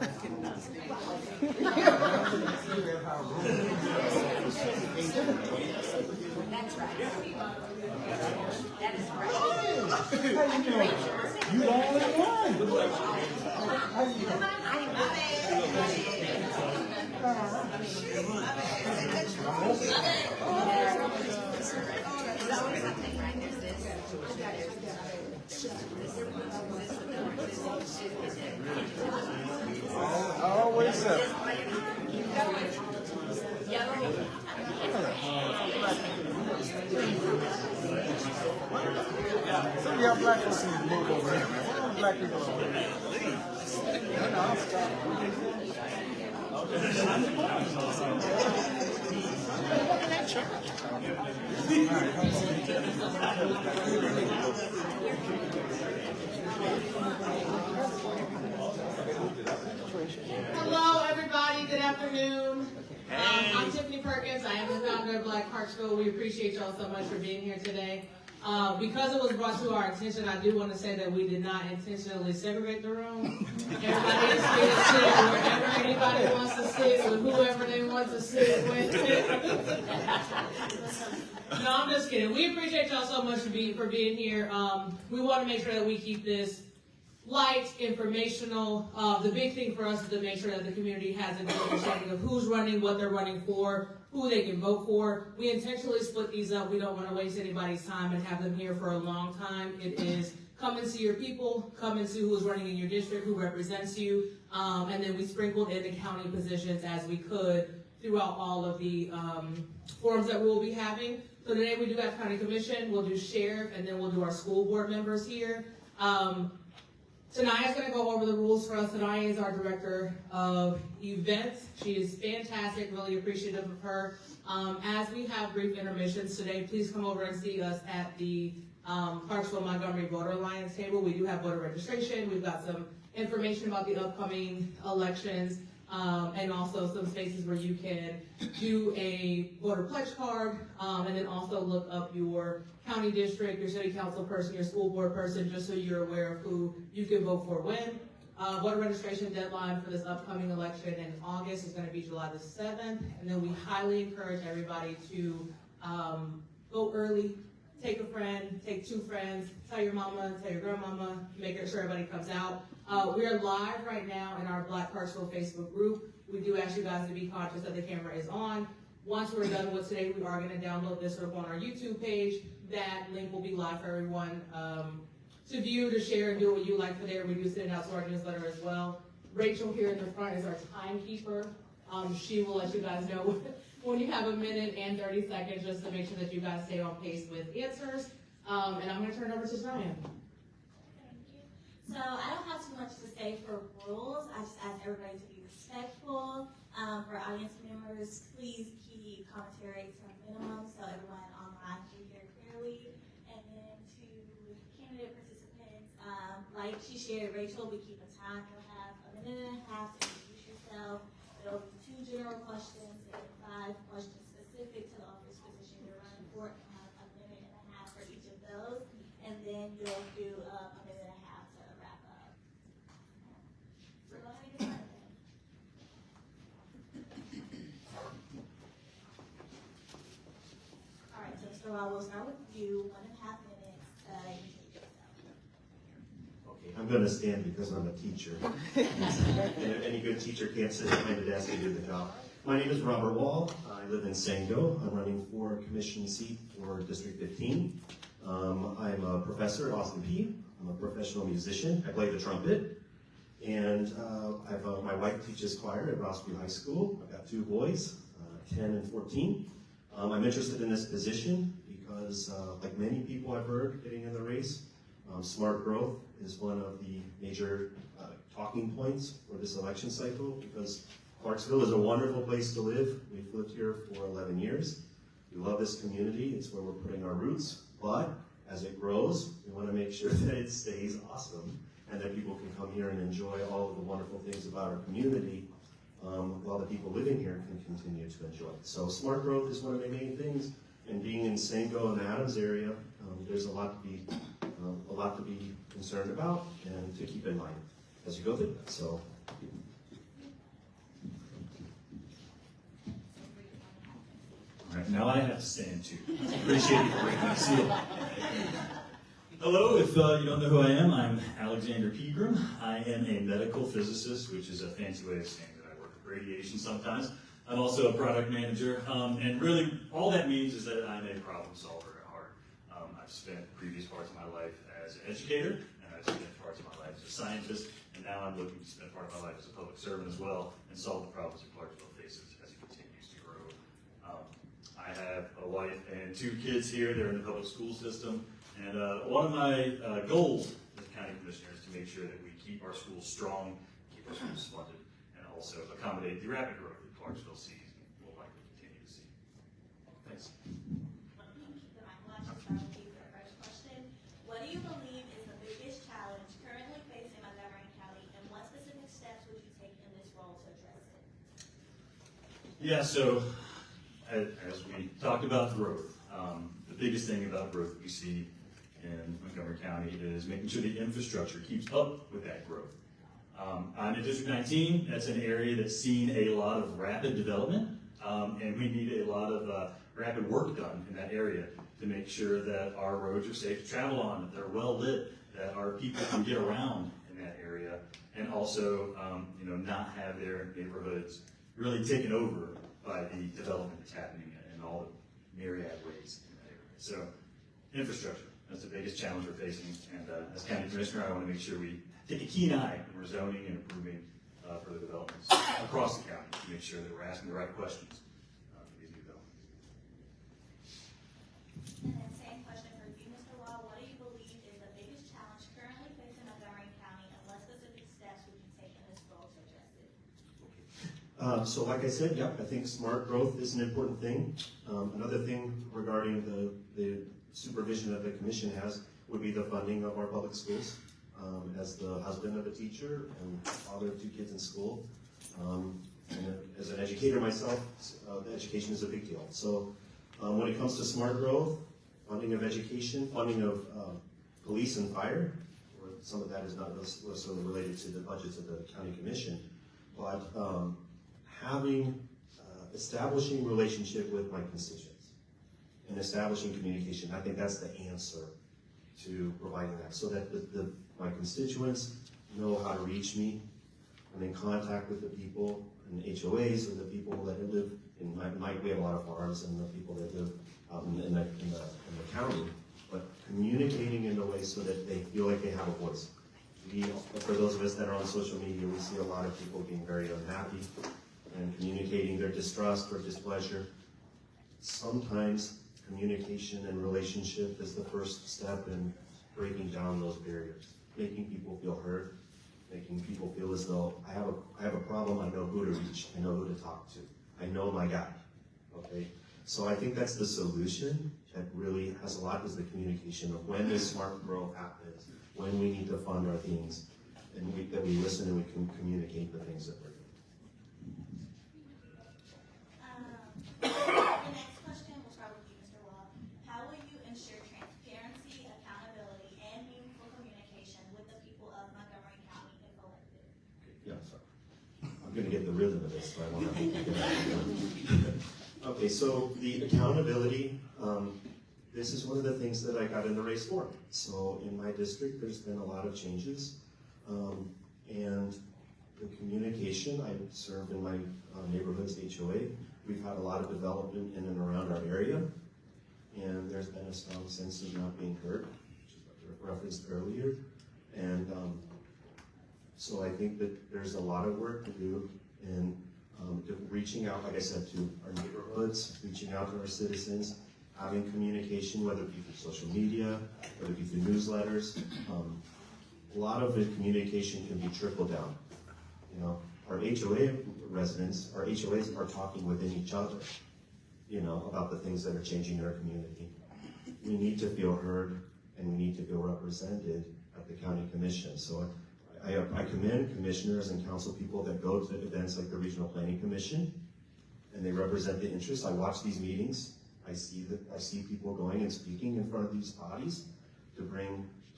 That's right. That is right. You the only one. How you doing? Always up. Some of y'all black folks need to move over here, man. Where are black people over here? Hello, everybody. Good afternoon. I'm Tiffany Perkins. I am the founder of Clarksville. We appreciate y'all so much for being here today. Because it was brought to our attention, I do want to say that we did not intentionally segregate the room. Everybody is free to sit wherever anybody wants to sit with whoever they want to sit with. No, I'm just kidding. We appreciate y'all so much for being here. We want to make sure that we keep this light, informational. The big thing for us is to make sure that the community has a good understanding of who's running, what they're running for, who they can vote for. We intentionally split these up. We don't want to waste anybody's time and have them here for a long time. It is come and see your people, come and see who is running in your district, who represents you, and then we sprinkled in the county positions as we could throughout all of the forums that we will be having. So today we do have county commission, we'll do sheriff, and then we'll do our school board members here. Tanaya is going to go over the rules for us. Tanaya is our director of events. She is fantastic, really appreciative of her. As we have brief intermissions today, please come over and see us at the Clarksville Montgomery Voter Alliance table. We do have voter registration. We've got some information about the upcoming elections, and also some spaces where you can do a voter pledge card, and then also look up your county district, your city council person, your school board person, just so you're aware of who you can vote for when. Voter registration deadline for this upcoming election in August is going to be July the 7th, and then we highly encourage everybody to vote early. Take a friend, take two friends, tell your mama, tell your grandmama, make sure everybody comes out. We are live right now in our Black Clarksville Facebook group. We do ask you guys to be conscious that the camera is on. Once we're done with today, we are going to download this on our YouTube page. That link will be live for everyone to view, to share, and do what you like for there. We do send out to our newsletter as well. Rachel here in the front is our timekeeper. She will let you guys know when you have a minute and 30 seconds just to make sure that you guys stay on pace with answers. And I'm going to turn it over to Zion. So I don't have too much to say for rules. I just ask everybody to be respectful. For audience members, please keep commentary to a minimum so everyone online can hear clearly. And then to candidate participants, like she shared, Rachel, we keep a time. You'll have a minute and a half to introduce yourself. There'll be 2 general questions and 5 questions specific to the office position you're running for. You'll have a minute and a half for each of those. And then you'll do a minute and a half to wrap up. So go ahead and get started. All right, so I will start with you, 1.5 minutes to introduce yourself. Okay, I'm going to stand because I'm a teacher. And any good teacher can't sit behind a desk and do the job. My name is Robert Wall. I live in Sango. I'm running for a commission seat for District 15. I'm a professor at Austin P. I'm a professional musician. I play the trumpet. And my wife teaches choir at Rossview High School. I've got 2 boys, 10 and 14. I'm interested in this position because, like many people I've heard getting in the race, smart growth is one of the major talking points for this election cycle, because Clarksville is a wonderful place to live. We've lived here for 11 years. We love this community. It's where we're putting our roots. But as it grows, we want to make sure that it stays awesome and that people can come here and enjoy all of the wonderful things about our community, while the people living here can continue to enjoy it. So smart growth is one of the main things. And being in Sango and the Adams area, there's a lot to be concerned about and to keep in mind as you go through that. So All right, now I have to stand too. Appreciate you for breaking the seal. Hello, if you don't know who I am, I'm Alexander Pegram. I am a medical physicist, which is a fancy way of saying that I work with radiation sometimes. I'm also a product manager, and really all that means is that I'm a problem solver at heart. I've spent previous parts of my life as an educator, and I've spent parts of my life as a scientist, and now I'm looking to spend part of my life as a public servant as well, and solve the problems that Clarksville faces as it continues to grow. I have a wife and 2 kids here. They're in the public school system, and one of my goals as a county commissioner is to make sure that we keep our schools strong, keep our schools funded, and also accommodate the rapid growth that Clarksville sees and will likely continue to see. Thanks. What do you believe is the biggest challenge currently facing Montgomery County, and what specific steps would you take in this role to address it? Yeah, so as we talked about growth, the biggest thing about growth we see in Montgomery County is making sure the infrastructure keeps up with that growth. I'm in District 19. That's an area that's seen a lot of rapid development, and we need a lot of rapid work done in that area to make sure that our roads are safe to travel on, that they're well lit, that our people can get around in that area, and also not have their neighborhoods really taken over by the development that's happening in all the myriad ways in that area. So infrastructure, that's the biggest challenge we're facing, and as county commissioner, I want to make sure we take a keen eye when we're zoning and approving for the developments across the county to make sure that we're asking the right questions for these new developments. And then same question for you, Mr. Wall. What do you believe is the biggest challenge currently facing Montgomery County, and what specific steps would you take in this role to address it? So like I said, I think smart growth is an important thing. Another thing regarding the supervision that the commission has would be the funding of our public schools. As the husband of a teacher and father of 2 kids in school, and as an educator myself, education is a big deal. So when it comes to smart growth, funding of education, funding of police and fire, or some of that is not necessarily related to the budgets of the county commission, but establishing relationship with my constituents and establishing communication, I think that's the answer to providing that, so that my constituents know how to reach me. I'm in contact with the people in HOAs or the people that live in we have a lot of farms and the people that live out in the county, but communicating in a way so that they feel like they have a voice. For those of us that are on social media, we see a lot of people being very unhappy and communicating their distrust or displeasure. Sometimes communication and relationship is the first step in breaking down those barriers, making people feel heard, making people feel as though I have a problem, I know who to reach, I know who to talk to, I know my guy. Okay, so I think that's the solution. That really has a lot is the communication of when this smart growth happens, when we need to fund our things, and that we listen and we can communicate the things that we're doing. The next question will start with you, Mr. Wall. How will you ensure transparency, accountability, and meaningful communication with the people of Montgomery County if elected? Yeah, sorry. I'm going to get the rhythm of this, so I want to get it. Okay, so the accountability, this is one of the things that I got in the race for. So in my district, there's been a lot of changes, and the communication, I serve in my neighborhood's HOA. We've had a lot of development in and around our area, and there's been a strong sense of not being heard, which is referenced earlier. And so I think that there's a lot of work to do in reaching out, like I said, to our neighborhoods, reaching out to our citizens, having communication, whether it be through social media, whether it be through newsletters. A lot of the communication can be trickled down. You know, our HOA residents, our HOAs are talking within each other, you know, about the things that are changing in our community. We need to feel heard and we need to feel represented at the county commission. So I commend commissioners and council people that go to events like the Regional Planning Commission and they represent the interests. I watch these meetings. I see people going and speaking in front of these bodies to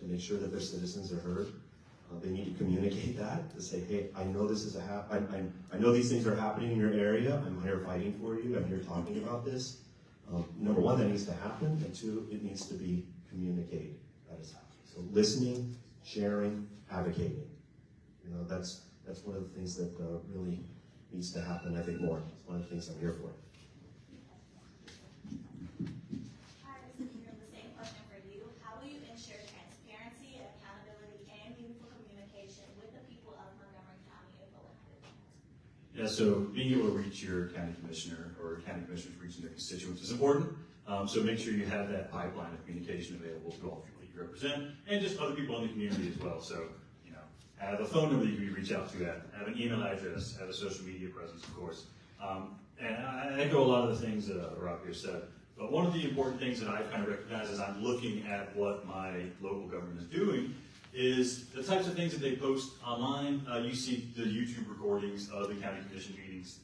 make sure that their citizens are heard. They need to communicate that, to say, hey, I know this is I know these things are happening in your area. I'm here fighting for you. I'm here talking about this. Number one, that needs to happen, and two, it needs to be communicated. That is happening. So listening, sharing, advocating. You know, that's one of the things that really needs to happen, I think, more. It's one of the things I'm here for. Hi, this is Miriam. The same question for you. How will you ensure transparency, accountability, and meaningful communication with the people of Montgomery County if elected? Yeah, so being able to reach your county commissioner or county commissioners reaching their constituents is important. So make sure you have that pipeline of communication available to all the people you represent and just other people in the community as well. So, you know, have a phone number that you can reach out to at, have an email address, have a social media presence, of course. And I echo a lot of the things that Rob here said. But one of the important things that I've kind of recognized as I'm looking at what my local government is doing is the types of things that they post online. You see the YouTube recordings of the county commission meetings.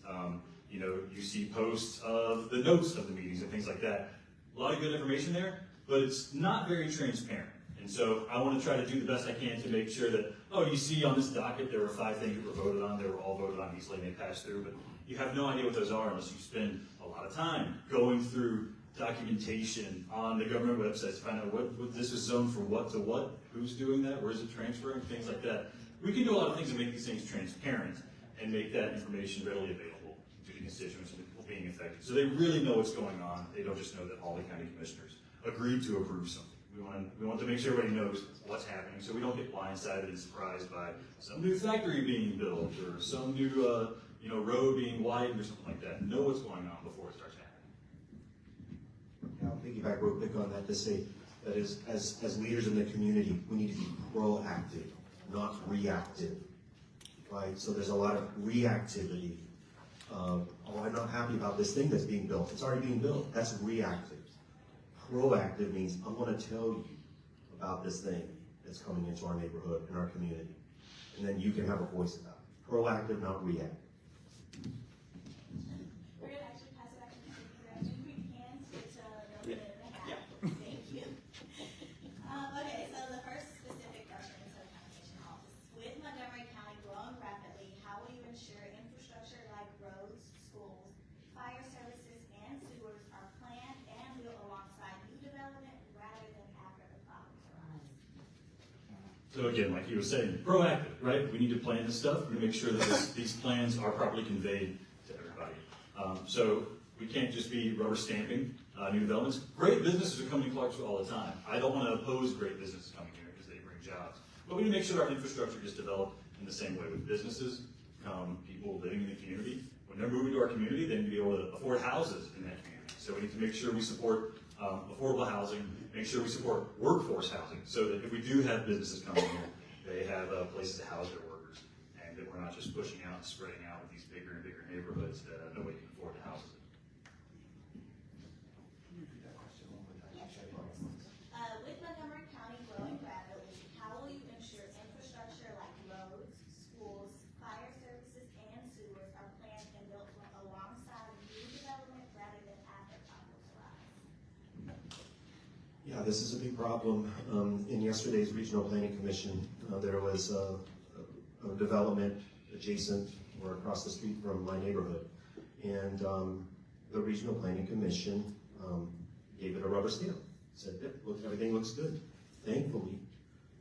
You know, you see posts of the notes of the meetings and things like that. A lot of good information there, but it's not very transparent. And so I want to try to do the best I can to make sure that, oh, you see on this docket there were 5 things that were voted on. They were all voted on easily and they passed through, but you have no idea what those are unless you spend a lot of time going through documentation on the government websites to find out what this is zoned from what to what, who's doing that, where is it transferring, things like that. We can do a lot of things to make these things transparent and make that information readily available to the constituents and the people being affected. So they really know what's going on. They don't just know that all the county commissioners agreed to approve something. We want to make sure everybody knows what's happening so we don't get blindsided and surprised by some new factory being built or some new road being widened or something like that. Know what's going on before it starts happening. I'll piggyback real quick on that to say that as leaders in the community, we need to be proactive, not reactive. Right? So there's a lot of reactivity. Oh, I'm not happy about this thing that's being built. It's already being built. That's reactive. Proactive means I'm going to tell you about this thing that's coming into our neighborhood, in our community. And then you can have a voice about it. Proactive, not reactive. We're going to actually pass it back to Mr. Peter. If we can switch to the minute and a half. Thank you. Okay, so the first specific question is for the county commission office. With Montgomery County growing rapidly, how will you ensure infrastructure like roads, schools, fire services, and sewers are planned and built alongside new development rather than after the problems arise? So again, like you were saying, proactive, right? We need to plan this stuff. We need to make sure that these plans are properly conveyed to everybody. So we can't just be rubber stamping new developments. Great businesses are coming to Clarksville all the time. I don't want to oppose great businesses coming here because they bring jobs. But we need to make sure our infrastructure is developed in the same way with businesses, people living in the community. When they're moving to our community, they need to be able to afford houses in that community. So we need to make sure we support affordable housing, make sure we support workforce housing, so that if we do have businesses coming here, they have places to house their workers, and that we're not just pushing out and spreading out with these bigger and bigger neighborhoods that nobody can afford to house in. With Montgomery County growing rapidly, how will you ensure infrastructure like roads, schools, fire services, and sewers are planned and built alongside new development rather than after problems arise? Yeah, this is a big problem. In yesterday's Regional Planning Commission, there was a development adjacent or across the street from my neighborhood. And the Regional Planning Commission gave it a rubber stamp. Said, yep, look, everything looks good. Thankfully,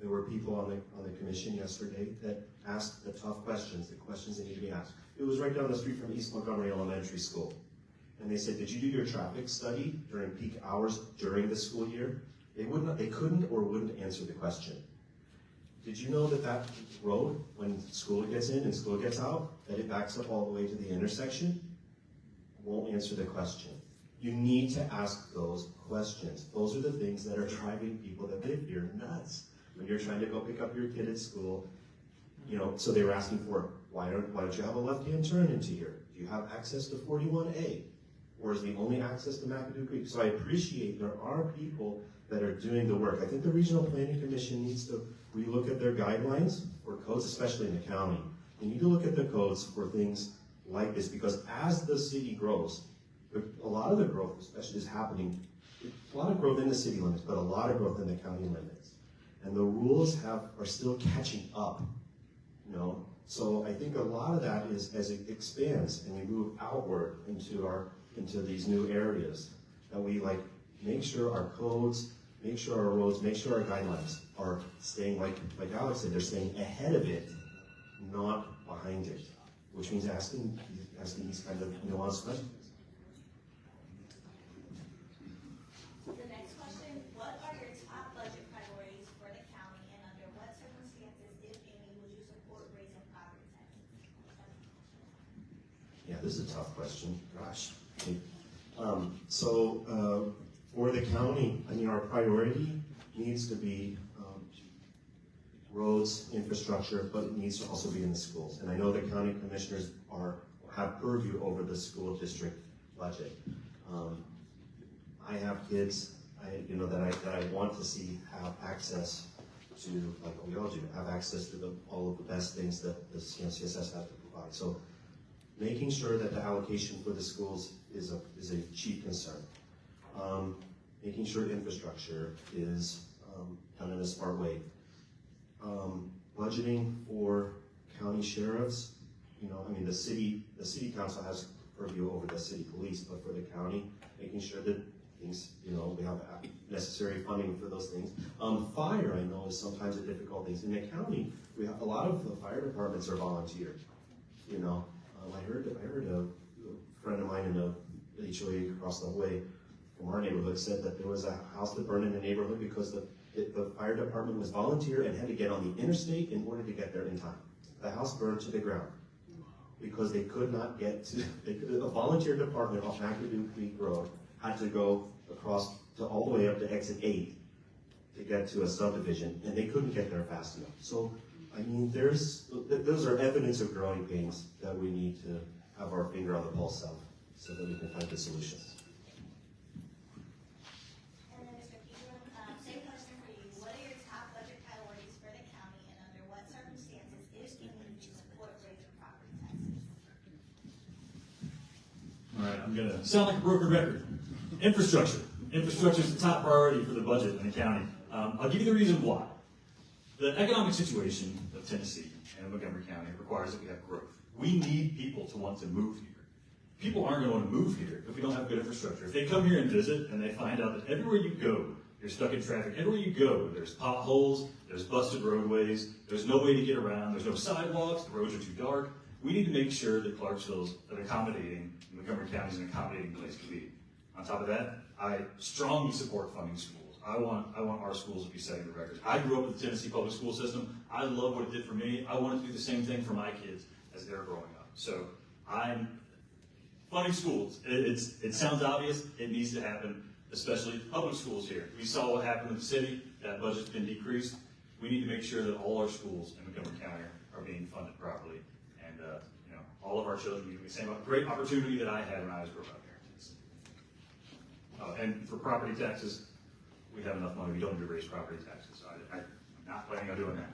there were people on the commission yesterday that asked the tough questions, the questions that need to be asked. It was right down the street from East Montgomery Elementary School. And they said, did you do your traffic study during peak hours during the school year? They couldn't or wouldn't answer the question. Did you know that road, when school gets in and school gets out, that it backs up all the way to the intersection? Won't answer the question. You need to ask those questions. Those are the things that are driving people that live here nuts. When you're trying to go pick up your kid at school, so they were asking for, why don't you have a left-hand turn into here? Do you have access to 41A? Or is the only access to McAdoo Creek? So I appreciate there are people that are doing the work. I think the Regional Planning Commission needs to relook at their guidelines for codes, especially in the county. They need to look at the codes for things like this, because as the city grows, a lot of the growth especially is happening, a lot of growth in the city limits, but a lot of growth in the county limits. And the rules are still catching up, So I think a lot of that is, as it expands and we move outward into these new areas, that we like make sure our codes, make sure our roads, make sure our guidelines are staying, like Alex said, they're staying ahead of it, not behind it, which means asking these kind of nuanced questions. The next question, what are your top budget priorities for the county, and under what circumstances, if any, would you support raising property taxes? Yeah, this is a tough question, gosh. For the county, I mean, our priority needs to be roads, infrastructure, but it needs to also be in the schools. And I know the county commissioners have purview over the school district budget. I have kids, that I want to see have access to, like we all do, have access to all of the best things that the CSS has to provide. So making sure that the allocation for the schools is a chief concern. Making sure infrastructure is done in a smart way. Budgeting for county sheriffs, the city council has purview over the city police, but for the county, making sure that things, we have necessary funding for those things. Fire, I know, is sometimes a difficult thing. In the county, we have a lot of the fire departments are volunteer. I heard a friend of mine in the HOA across the way from our neighborhood said that there was a house that burned in the neighborhood because the fire department was volunteer and had to get on the interstate in order to get there in time. The house burned to the ground because they could not get to, a volunteer department off McAdoo Creek Road had to go across to all the way up to exit 8 to get to a subdivision, and they couldn't get there fast enough. So, those are evidence of growing pains that we need to have our finger on the pulse of so that we can find the solutions. And then Mr. Pegram, same question for you. What are your top budget priorities for the county, and under what circumstances, if any, would you support raising property taxes? All right, I'm gonna sound like a broken record. Infrastructure. Infrastructure is the top priority for the budget in the county. I'll give you the reason why. The economic situation of Tennessee and Montgomery County requires that we have growth. We need people to want to move here. People aren't going to want to move here if we don't have good infrastructure. If they come here and visit and they find out that everywhere you go, you're stuck in traffic. Everywhere you go, there's potholes, there's busted roadways, there's no way to get around, there's no sidewalks, the roads are too dark. We need to make sure that Clarksville's an accommodating, Montgomery County is an accommodating place to be. On top of that, I strongly support funding schools. I want our schools to be setting the records. I grew up with the Tennessee public school system. I love what it did for me. I want it to do the same thing for my kids as they're growing up. So I'm funding schools. It sounds obvious. It needs to happen, especially public schools here. We saw what happened in the city. That budget's been decreased. We need to make sure that all our schools in Montgomery County are being funded properly. And all of our children need to be the same great opportunity that I had when I was growing up here in Tennessee. And for property taxes, we have enough money. We don't need to raise property taxes. So I'm not planning on doing that.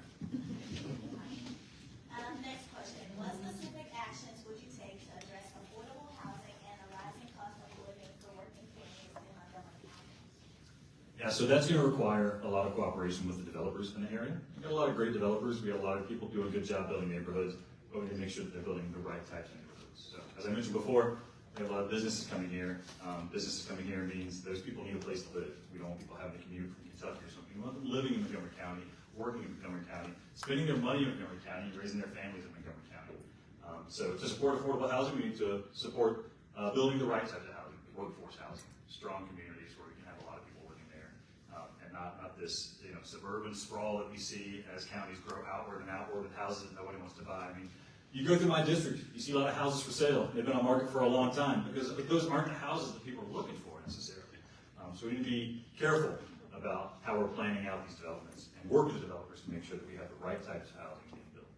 Next question. What specific actions would you take to address affordable housing and the rising cost of living for working families in Montgomery County? Yeah, so that's going to require a lot of cooperation with the developers in the area. We've got a lot of great developers. We got a lot of people doing a good job building neighborhoods, but we need to make sure that they're building the right types of neighborhoods. So as I mentioned before, we have a lot of businesses coming here. Businesses coming here means those people need a place to live. We don't want people having to commute from Kentucky or something. We want them living in Montgomery County, working in Montgomery County, spending their money in Montgomery County, and raising their families in Montgomery County. So to support affordable housing, we need to support building the right types of housing, workforce housing, strong communities where we can have a lot of people living there, and not this suburban sprawl that we see as counties grow outward and outward with houses that nobody wants to buy. I mean, you go through my district, you see a lot of houses for sale. They've been on market for a long time because those aren't the houses that people are looking for necessarily. So we need to be careful about how we're planning out these developments and work with the developers to make sure that we have the right types of housing being built.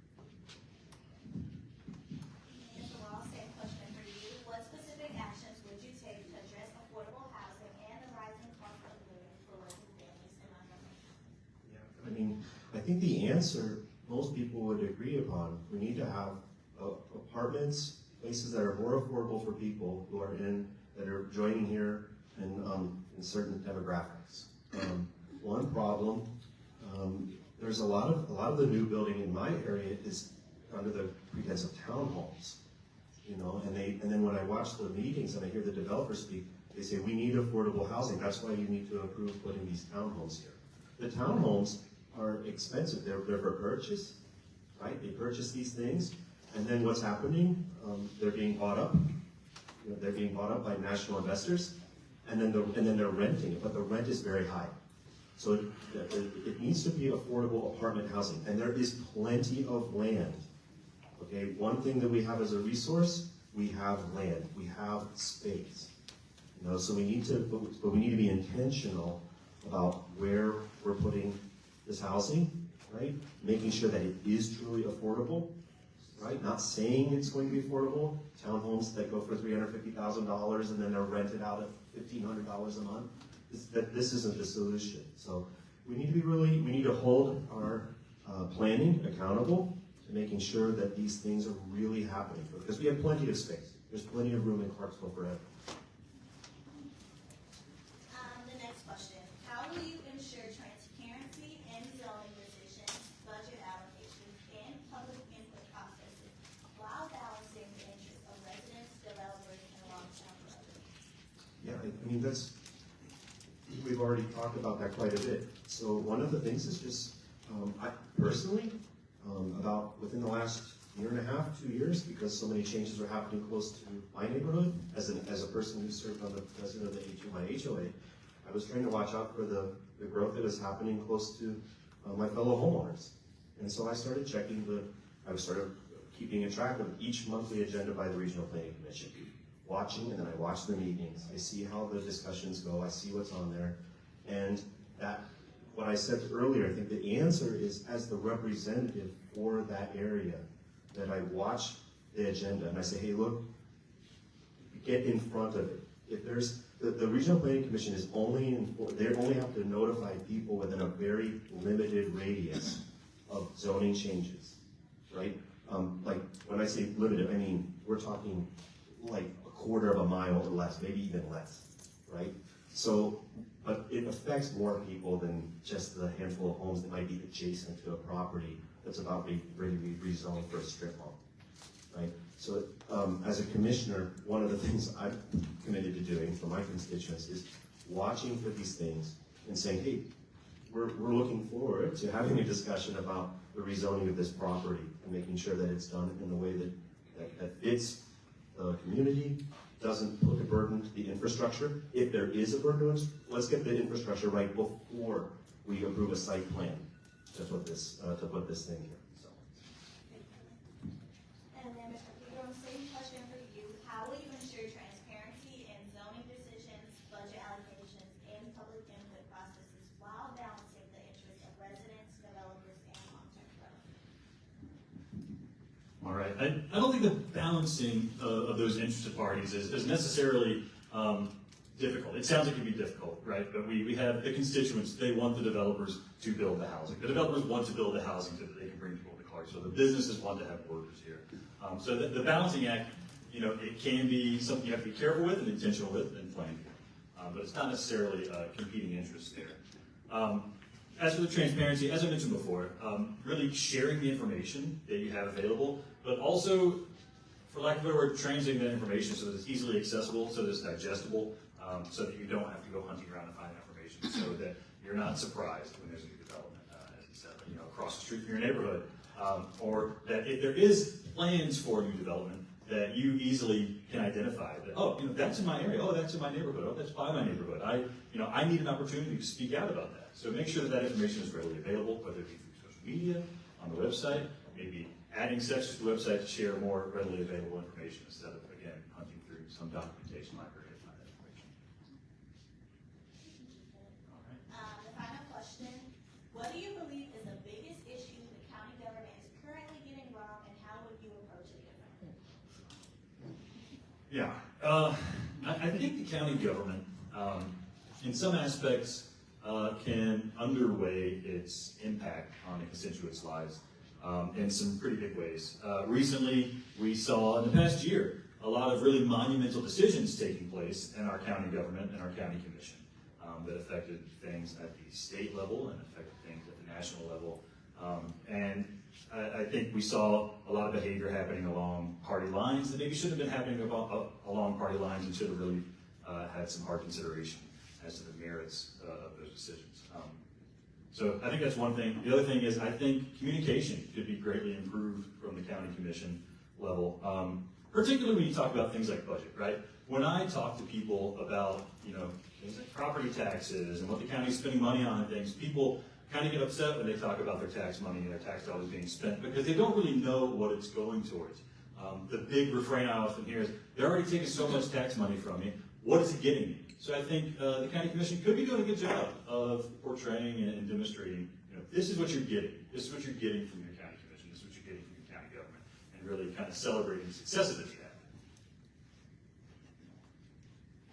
Mr. Wall, same question for you. What specific actions would you take to address affordable housing and the rising cost of living for working families in Montgomery County? Yeah, I mean, I think the answer most people would agree upon. We need to have apartments, places that are more affordable for people who are joining here in certain demographics. One problem, there's a lot of the new building in my area is under the pretense of townhomes, and then when I watch the meetings and I hear the developers speak, They say, we need affordable housing. That's why you need to approve putting these townhomes here. The townhomes are expensive. They're for purchase, right? They purchase these things, and then what's happening? They're being bought up. They're being bought up by national investors, and then they're renting it, but the rent is very high. So it needs to be affordable apartment housing, and there is plenty of land. Okay, one thing that we have as a resource, we have land, we have space. So we need to, but we need to be intentional about where we're putting this housing, right? Making sure that it is truly affordable, right? Not saying it's going to be affordable. Townhomes that go for $350,000 and then they're rented out at $1,500 a month. This isn't the solution. So we need to hold our planning accountable to making sure that these things are really happening, because we have plenty of space. There's plenty of room in Clarksville for everyone. The next question, how will you ensure transparency in zoning decisions, budget allocations, and public input processes while balancing the interests of residents, developers, and long-term residents? Yeah, I mean, we've already talked about that quite a bit. So one of the things is just, I personally, about within the last year and a half, 2 years, because so many changes are happening close to my neighborhood, as a person who served on the president of the HOA, I was trying to watch out for the growth that was happening close to my fellow homeowners. And so I started keeping a track of each monthly agenda by the Regional Planning Commission. Watching, and then I watch the meetings. I see how the discussions go. I see what's on there. And what I said earlier, I think the answer is, as the representative for that area, that I watch the agenda and I say, hey, look, get in front of it. If there's, the Regional Planning Commission is they only have to notify people within a very limited radius of zoning changes, right? Like, when I say limited, I mean, we're talking like a quarter of a mile or less, maybe even less, right? So, but it affects more people than just the handful of homes that might be adjacent to a property that's about ready to be rezoned for a strip mall, right? So, as a commissioner, one of the things I'm committed to doing for my constituents is watching for these things and saying, hey, we're looking forward to having a discussion about the rezoning of this property and making sure that it's done in a way that fits the community, doesn't put a burden to the infrastructure. If there is a burden, let's get the infrastructure right before we approve a site plan to put this thing here. So. And then, Mr. Pedro, same question for you. How will you ensure transparency in zoning decisions, budget allocations, and public input processes while balancing the interests of residents, developers, and long-term growth? All right, I don't think the balancing of those interested parties is necessarily difficult. It sounds like it can be difficult, right? But we have the constituents, they want the developers to build the housing. The developers want to build the housing so that they can bring people to Clarksville. The businesses want to have workers here. So the balancing act, it can be something you have to be careful with and intentional with and plan for. But it's not necessarily competing interests there. As for the transparency, as I mentioned before, really sharing the information that you have available, but also, for lack of a better word, translating that information so that it's easily accessible, so that it's digestible, so that you don't have to go hunting around to find information, so that you're not surprised when there's a new development, as you said, across the street from your neighborhood, or that if there is plans for new development, that you easily can identify that, oh, that's in my area, oh, that's in my neighborhood, oh, that's by my neighborhood. I need an opportunity to speak out about that. So make sure that information is readily available, whether it be through social media, on the website, maybe adding sections to the website to share more readily available information instead of, again, hunting through some documentation library to find that information. All right. The final question, what do you believe is the biggest issue the county government is currently getting wrong, and how would you approach it differently? Yeah, I think the county government, in some aspects, can underweigh its impact on the constituents' lives in some pretty big ways. Recently, we saw in the past year a lot of really monumental decisions taking place in our county government and our county commission that affected things at the state level and affected things at the national level. And I think we saw a lot of behavior happening along party lines that maybe shouldn't have been happening along party lines and should have really had some hard consideration as to the merits of those decisions. So I think that's one thing. The other thing is I think communication could be greatly improved from the county commission level, particularly when you talk about things like budget, right? When I talk to people about, things like property taxes and what the county's spending money on and things, people kind of get upset when they talk about their tax money and their tax dollars being spent because they don't really know what it's going towards. The big refrain I often hear is, they're already taking so much tax money from me, what is it getting me? So I think the county commission could be doing a good job of portraying and demonstrating, this is what you're getting. This is what you're getting from your county commission. This is what you're getting from your county government. And really kind of celebrating the successes that you have.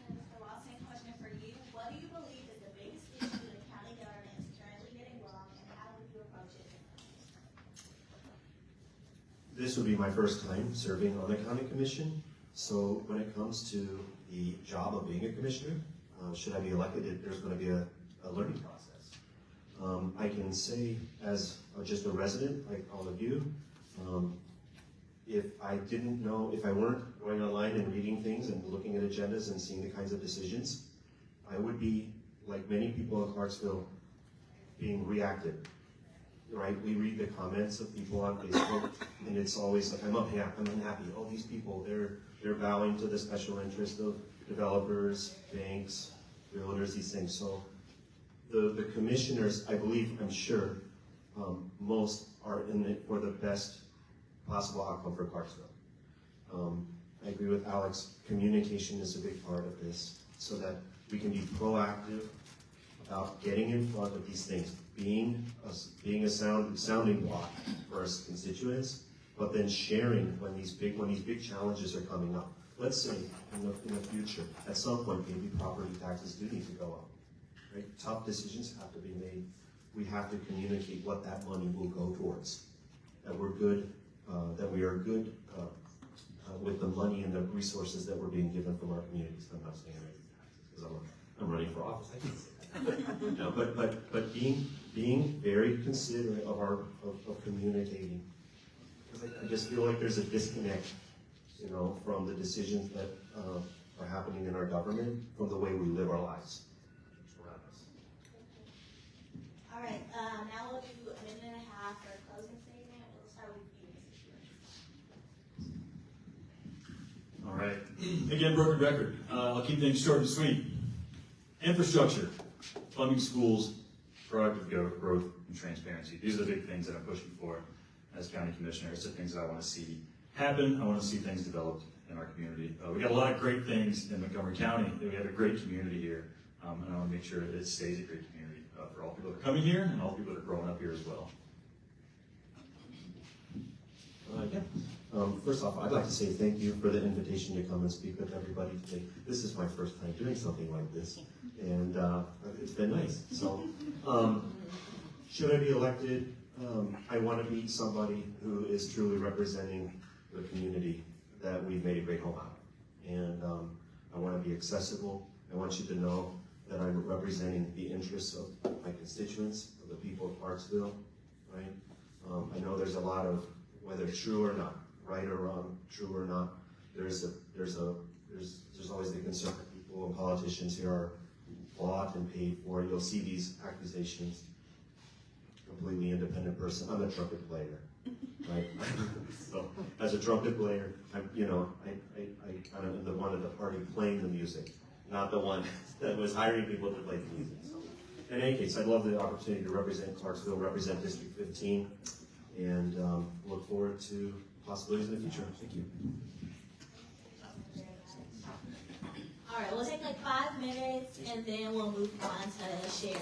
And so I'll take a question for you. What do you believe is the biggest issue the county government is currently getting wrong, and how would you approach it? This would be my first time serving on the county commission. So when it comes to the job of being a commissioner, should I be elected, there's going to be a learning process. I can say as just a resident, like all of you, if I didn't know, if I weren't going online and reading things and looking at agendas and seeing the kinds of decisions, I would be, like many people in Clarksville, being reactive. Right, we read the comments of people on Facebook, and it's always like, I'm unhappy. Oh, these people, they're bowing to the special interest of developers, banks, realtors, these things. So the commissioners, I'm sure, most are in it for the best possible outcome for Clarksville. I agree with Alex. Communication is a big part of this, so that we can be proactive about getting in front of these things, being a sounding block for our constituents, but then sharing when these big challenges are coming up. Let's say in the future, at some point, maybe property taxes do need to go up. Right? Tough decisions have to be made. We have to communicate what that money will go towards. That we're good, that we are good with the money and the resources that we're being given from our communities. I'm not saying raising taxes because I'm running for office. I can't say that. No, but being very considerate of communicating. Because I just feel like there's a disconnect, from the decisions that are happening in our government from the way we live our lives around us. All right, now we'll do a minute and a half for a closing statement. We'll start with you, Mr. Stewart. All right. Again, broken record. I'll keep things short and sweet. Infrastructure, funding schools, proactive growth, and transparency. These are the big things that I'm pushing for as county commissioner. It's the things that I want to see happen. I want to see things developed in our community. We got a lot of great things in Montgomery County. We have a great community here, and I want to make sure it stays a great community for all people that are coming here and all people that are growing up here as well. First off, I'd like to say thank you for the invitation to come and speak with everybody today. This is my first time doing something like this, and it's been nice. So, should I be elected? I want to meet somebody who is truly representing the community that we've made a great home out of. And I want to be accessible. I want you to know that I'm representing the interests of my constituents, of the people of Clarksville, right? I know there's a lot of, whether it's true or not, right or wrong, true or not, there's always the concern that people and politicians here are bought and paid for. You'll see these accusations. Completely independent person. I'm a trumpet player, right? So as a trumpet player, I'm kind of the one at the party playing the music, not the one that was hiring people to play the music. So in any case, I'd love the opportunity to represent Clarksville, represent District 15, and look forward to possibilities in the future. Thank you. All right, we'll take like 5 minutes, and then we'll move on to share.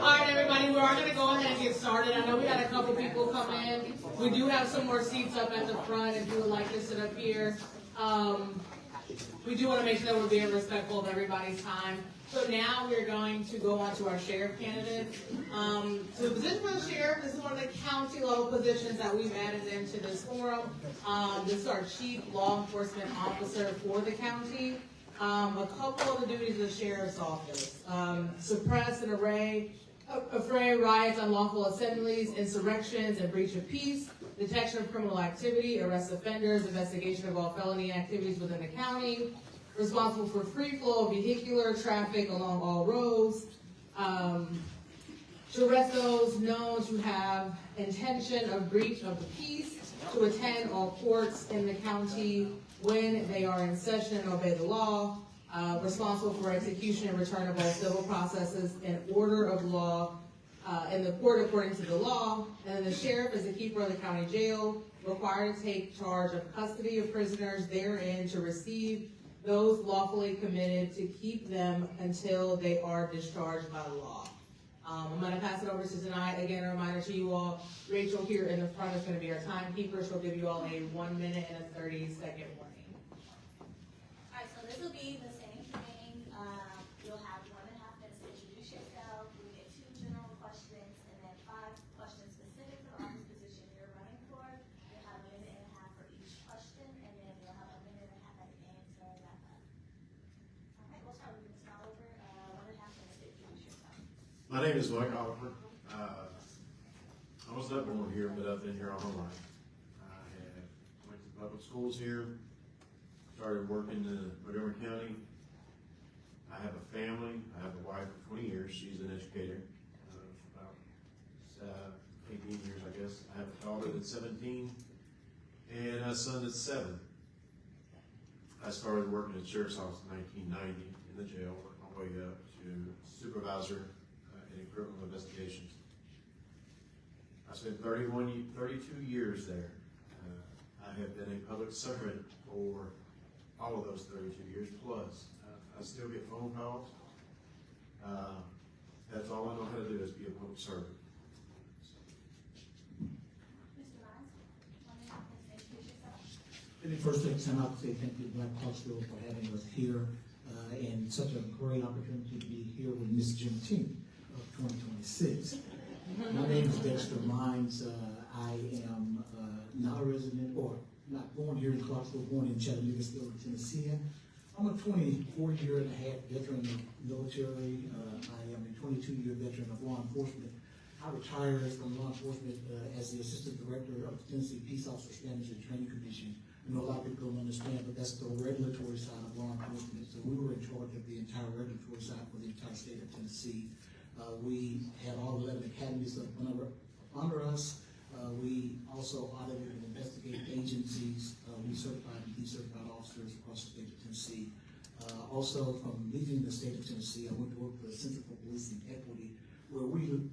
All right, everybody, we are going to go ahead and get started. I know we had a couple people come in. We do have some more seats up at the front if you would like to sit up here. We do want to make sure that we're being respectful of everybody's time. So now we're going to go on to our sheriff candidates. So the position for the sheriff, this is one of the county level positions that we've added into this forum. This is our chief law enforcement officer for the county. A couple of the duties of the sheriff's office: suppress and affray riots, unlawful assemblies, insurrections, and breach of peace; detection of criminal activity, arrest offenders, investigation of all felony activities within the county; responsible for free flow of vehicular traffic along all roads; to arrest those known to have intention of breach of the peace; to attend all courts in the county when they are in session and obey the law; responsible for execution and return of all civil processes in order of law in the court according to the law. And then the sheriff is the keeper of the county jail, required to take charge of custody of prisoners therein, to receive those lawfully committed, to keep them until they are discharged by law. I'm going to pass it over to tonight. Again, a reminder to you all, Rachel here in the front is going to be our timekeeper. She'll give you all a 1 minute and a 30-second warning. All right, so this will be the same thing. You'll have 1.5 minutes to introduce yourself. You'll get 2 general questions and then 5 questions specific to the office position you're running for. You'll have 1.5 minutes for each question, and then you'll have 1.5 minutes at the end to wrap up. All right, we'll start with Ms. Oliver. 1.5 minutes to introduce yourself. My name is Mike Oliver. I was not born here, but I've been here all my life. I went to public schools here, started working in Montgomery County. I have a family. I have a wife of 20 years. She's an educator, about 18 years, I guess. I have a daughter that's 17 and a son that's 7. I started working at the sheriff's office in 1990 in the jail, worked my way up to supervisor in criminal investigations. I spent 32 years there. I have been a public servant for all of those 32 years plus. I still get phone calls. That's all I know how to do is be a public servant. Mr. Ryan, 1.5 minutes to introduce yourself. Let me first take time out to say thank you to Black Clarksville for having us here, and such a great opportunity to be here with Miss Juneteenth of 2026. My name is Dexter Mines. I am not a resident, or not born here in Clarksville, born in Chattanooga, still in Tennessee. I'm a 24-year-and-a-half veteran of military. I am a 22-year veteran of law enforcement. I retired from law enforcement as the Assistant Director of the Tennessee Peace Officer Standards and Training Commission. I know a lot of people don't understand, but that's the regulatory side of law enforcement. So we were in charge of the entire regulatory side for the entire state of Tennessee. We had all 11 academies under us. We also audited and investigated agencies. We certified and decertified officers across the state of Tennessee. Also, from leaving the state of Tennessee, I went to work for the Center for Policing Equity, where we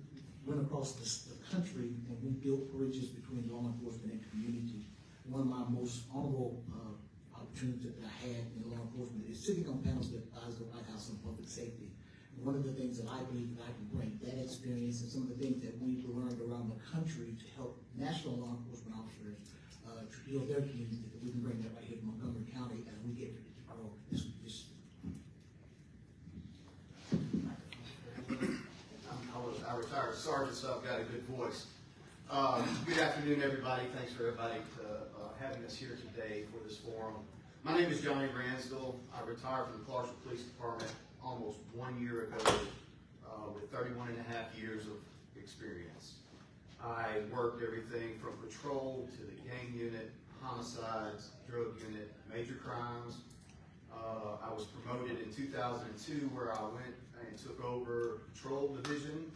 went across the country and we built bridges between law enforcement and community. One of my most honorable opportunities that I had in law enforcement is sitting on panels that advise the White House on public safety. And one of the things that I believe that I can bring that experience and some of the things that we've learned around the country to help national law enforcement officers to build their community, that we can bring that right here to Montgomery County as we get ready to grow this. I retired sergeant, so I've got a good voice. Good afternoon, everybody. Thanks for everybody having us here today for this forum. My name is Johnny Ransdell. I retired from the Clarksville Police Department almost 1 year ago with 31 and a half years of experience. I worked everything from patrol to the gang unit, homicides, drug unit, major crimes. I was promoted in 2002 where I went and took over patrol division.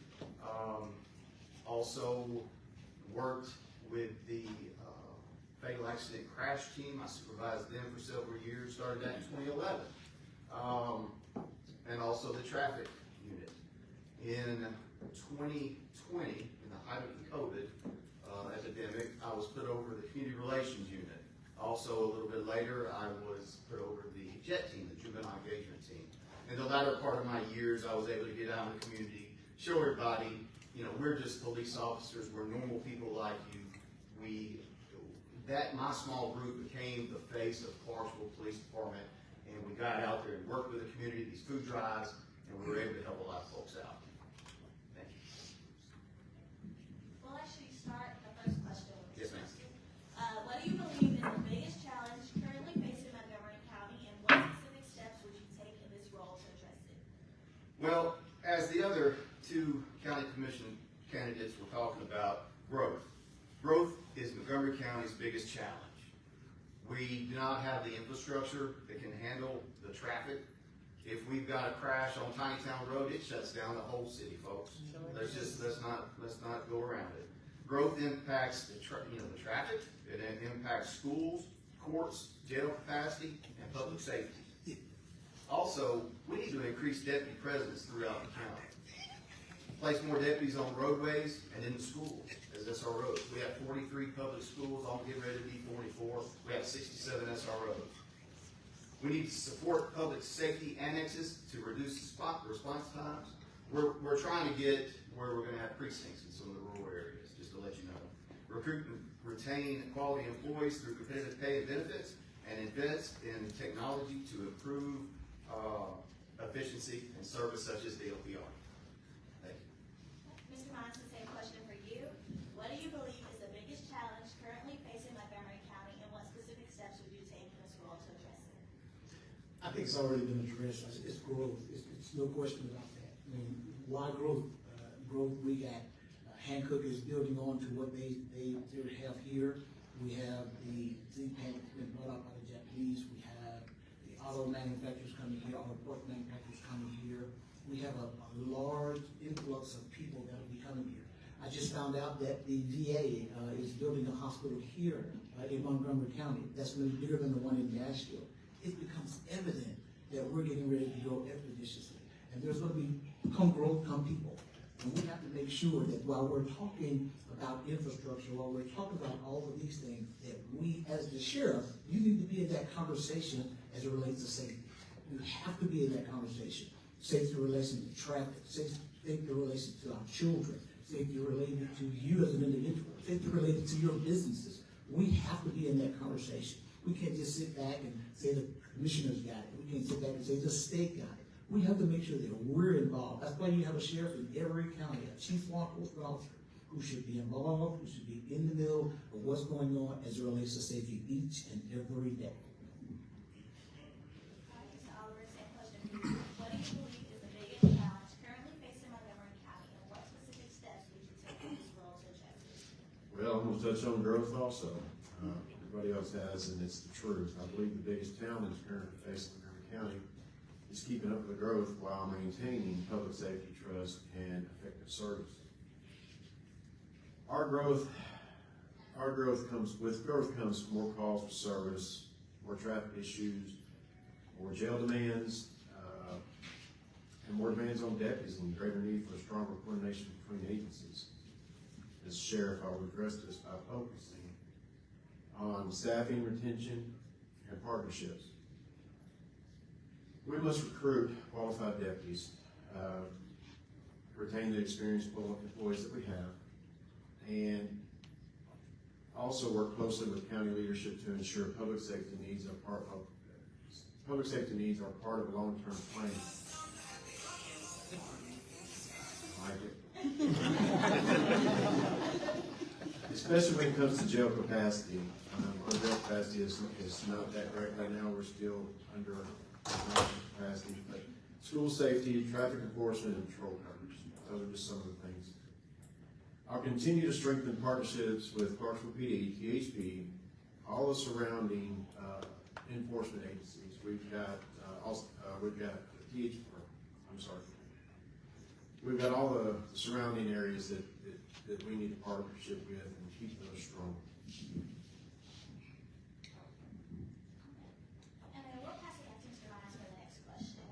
Also worked with the fatal accident crash team. I supervised them for several years, started that in 2011. And also the traffic unit. In 2020, in the height of the COVID epidemic, I was put over the community relations unit. Also, a little bit later, I was put over the JET team, the juvenile engagement team. In the latter part of my years, I was able to get out in the community, show everybody, you know, we're just police officers, we're normal people like you. My small group became the face of Clarksville Police Department, and we got out there and worked with the community, these food drives, and we were able to help a lot of folks out. Thank you. We'll actually start the first question. Yes, ma'am. What do you believe is the biggest challenge currently facing Montgomery County, and what specific steps would you take in this role to address it? Well, as the other two county commission candidates were talking about, growth. Growth is Montgomery County's biggest challenge. We do not have the infrastructure that can handle the traffic. If we've got a crash on Tiny Town Road, it shuts down the whole city, folks. Let's not go around it. Growth impacts the traffic. It impacts schools, courts, jail capacity, and public safety. Also, we need to increase deputy presence throughout the county. Place more deputies on roadways and in the schools as SROs. We have 43 public schools, all getting ready to be 44. We have 67 SROs. We need to support public safety annexes to reduce response times. We're trying to get where we're going to have precincts in some of the rural areas, just to let you know. Recruit and retain quality employees through competitive pay and benefits, and invest in technology to improve efficiency and service such as the LPR. Thank you. Mr. Monson, same question for you. What do you believe is the biggest challenge currently facing Montgomery County, and what specific steps would you take in this role to address it? I think it's already been addressed. It's growth. It's no question about that. I mean, why growth? Growth. We got Hancock is building on to what they have here. We have the Z-Pan that's been brought out by the Japanese. We have the auto manufacturers coming here, auto parts manufacturers coming here. We have a large influx of people that will be coming here. I just found out that the VA is building a hospital here in Montgomery County. That's going to be bigger than the one in Nashville. It becomes evident that we're getting ready to grow expeditiously. And there's going to be, come growth, come people. And we have to make sure that while we're talking about infrastructure, while we're talking about all of these things, that we, as the sheriff, you need to be in that conversation as it relates to safety. You have to be in that conversation. Safety related to traffic, safety related to our children, safety related to you as an individual, safety related to your businesses. We have to be in that conversation. We can't just sit back and say the commissioners got it. We can't sit back and say the state got it. We have to make sure that we're involved. That's why you have a sheriff in every county, a chief law enforcement officer who should be involved, who should be in the middle of what's going on as it relates to safety each and every day. gonna touch on growth also. Everybody else has, and it's the truth. I believe the biggest challenge currently facing Montgomery County is keeping up with the growth while maintaining public safety, trust, and effective service. With growth comes more calls for service, more traffic issues, more jail demands, and more demands on deputies and greater need for stronger coordination between agencies. As sheriff, I will address this by focusing on staffing, retention, and partnerships. We must recruit qualified deputies, retain the experienced employees that we have, and also work closely with county leadership to ensure public safety needs are part of long-term planning. Especially when it comes to jail capacity. Our jail capacity is not that great right now. We're still under capacity. But school safety, traffic enforcement, and patrol coverage. Those are just some of the things. I'll continue to strengthen partnerships with Clarksville PD, THP, all the surrounding enforcement agencies. We've got We've got all the surrounding areas that we need a partnership with and keep those strong. And then we'll pass it back to Mr. Lyons for the next question.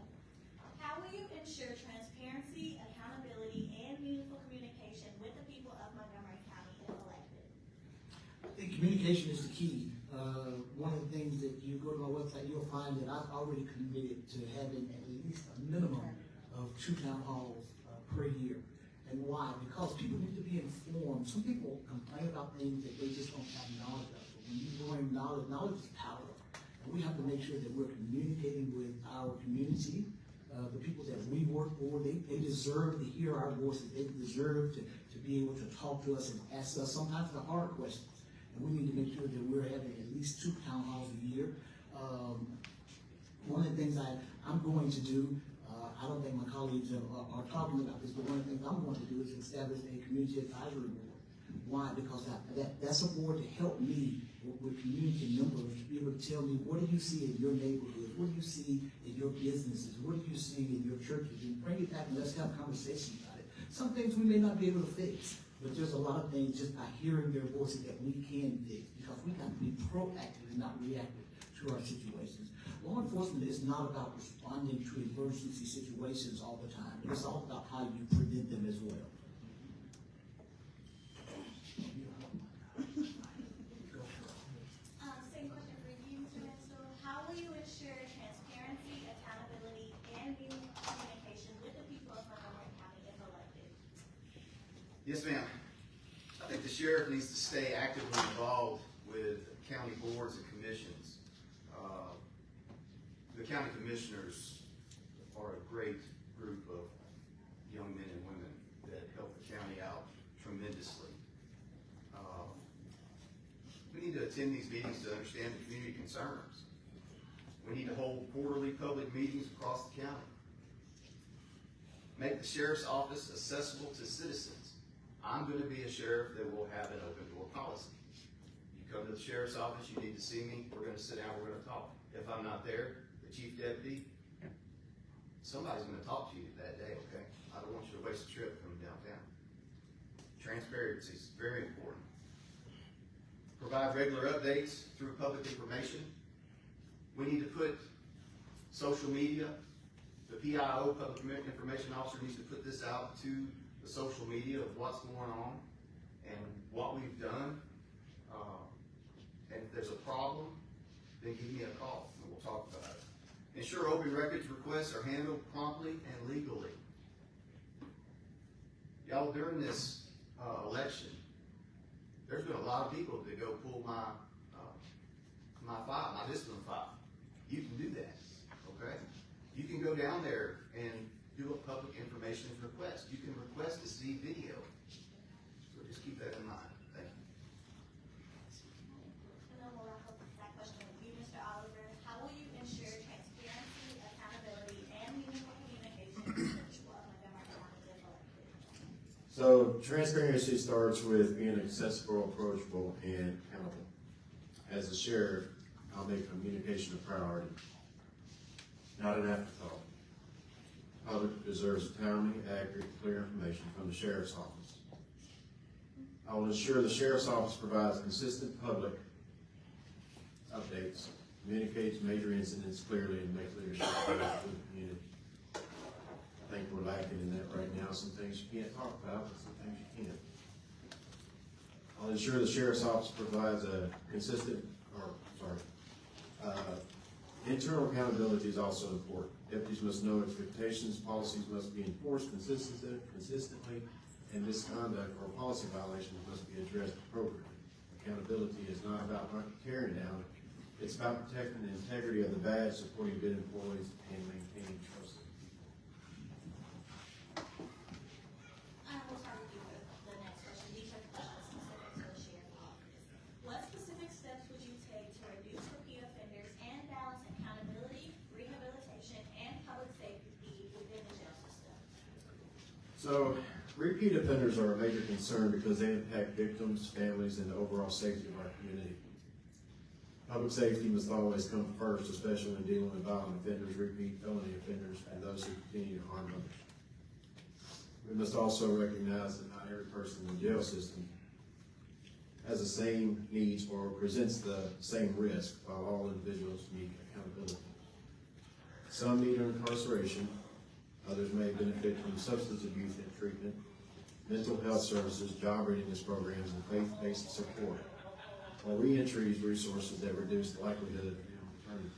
How will you ensure transparency, accountability, and meaningful communication with the people of Montgomery County if elected? I think communication is the key. One of the things that you go to my website, you'll find that I've already committed to having at least a minimum of 2 town halls per year. And why? Because people need to be informed. Some people complain about things that they just don't have knowledge of. But when you bring knowledge is power. And we have to make sure that we're communicating with our community, the people that we work for. They deserve to hear our voices. They deserve to be able to talk to us and ask us sometimes the hard questions. And we need to make sure that we're having at least 2 town halls a year. One of the things I'm going to do, I don't think my colleagues are talking about this, but one of the things I'm going to do is establish a community advisory board. Why? Because that's a board to help me with community members to be able to tell me, what do you see in your neighborhood? What do you see in your businesses? What do you see in your churches? And bring it back and let's have a conversation about it. Some things we may not be able to fix, but there's a lot of things just by hearing their voices that we can fix, because we got to be proactive and not reactive to our situations. Law enforcement is not about responding to emergency situations all the time. It's all about how you prevent them as well. Same question for you, Mr. Mansell. How will you ensure transparency, accountability, and meaningful communication with the people of Montgomery County if elected? Yes, ma'am. I think the sheriff needs to stay actively involved with county boards and commissions. The county commissioners are a great group of young men and women that help the county out tremendously. We need to attend these meetings to understand the community concerns. We need to hold quarterly public meetings across the county. Make the sheriff's office accessible to citizens. I'm going to be a sheriff that will have an open door policy. You come to the sheriff's office, you need to see me, we're going to sit down, we're going to talk. If I'm not there, the chief deputy, somebody's going to talk to you that day, okay? I don't want you to waste a trip coming downtown. Transparency is very important. Provide regular updates through public information. We need to put social media, the PIO, Public Information Officer, needs to put this out to the social media of what's going on and what we've done. And if there's a problem, then give me a call and we'll talk about it. Ensure open records requests are handled promptly and legally. Y'all, during this election, there's been a lot of people that go pull my file, my discipline file. You can do that, okay? You can go down there and do a public information request. You can request to see video. So just keep that in mind. Thank you. And then we'll wrap up with that question with you, Mr. Oliver. How will you ensure transparency, accountability, and meaningful communication with the people of Montgomery County if elected? So transparency starts with being accessible, approachable, and accountable. As a sheriff, I'll make communication a priority, not an afterthought. The public deserves timely, accurate, clear information from the sheriff's office. I will ensure the sheriff's office provides consistent public updates, communicates major incidents clearly, and makes leadership clear to the community. I think we're lacking in that right now. Some things you can't talk about, but some things you can. I'll ensure the sheriff's office provides a consistent, internal accountability is also important. Deputies must know expectations, policies must be enforced consistently, and misconduct or policy violations must be addressed appropriately. Accountability is not about tearing down, it's about protecting the integrity of the badge, supporting good employees, and maintaining trust. We'll start with you for the next question. These are questions specific to the sheriff's office. What specific steps would you take to reduce repeat offenders and balance accountability, rehabilitation, and public safety within the jail system? So, repeat offenders are a major concern because they impact victims, families, and the overall safety of our community. Public safety must always come first, especially when dealing with violent offenders, repeat felony offenders, and those who continue to harm others. We must also recognize that not every person in the jail system has the same needs or presents the same risk, while all individuals need accountability. Some need incarceration, others may benefit from substance abuse and treatment, mental health services, job readiness programs, and faith-based support, or reentry resources that reduce the likelihood of them returning.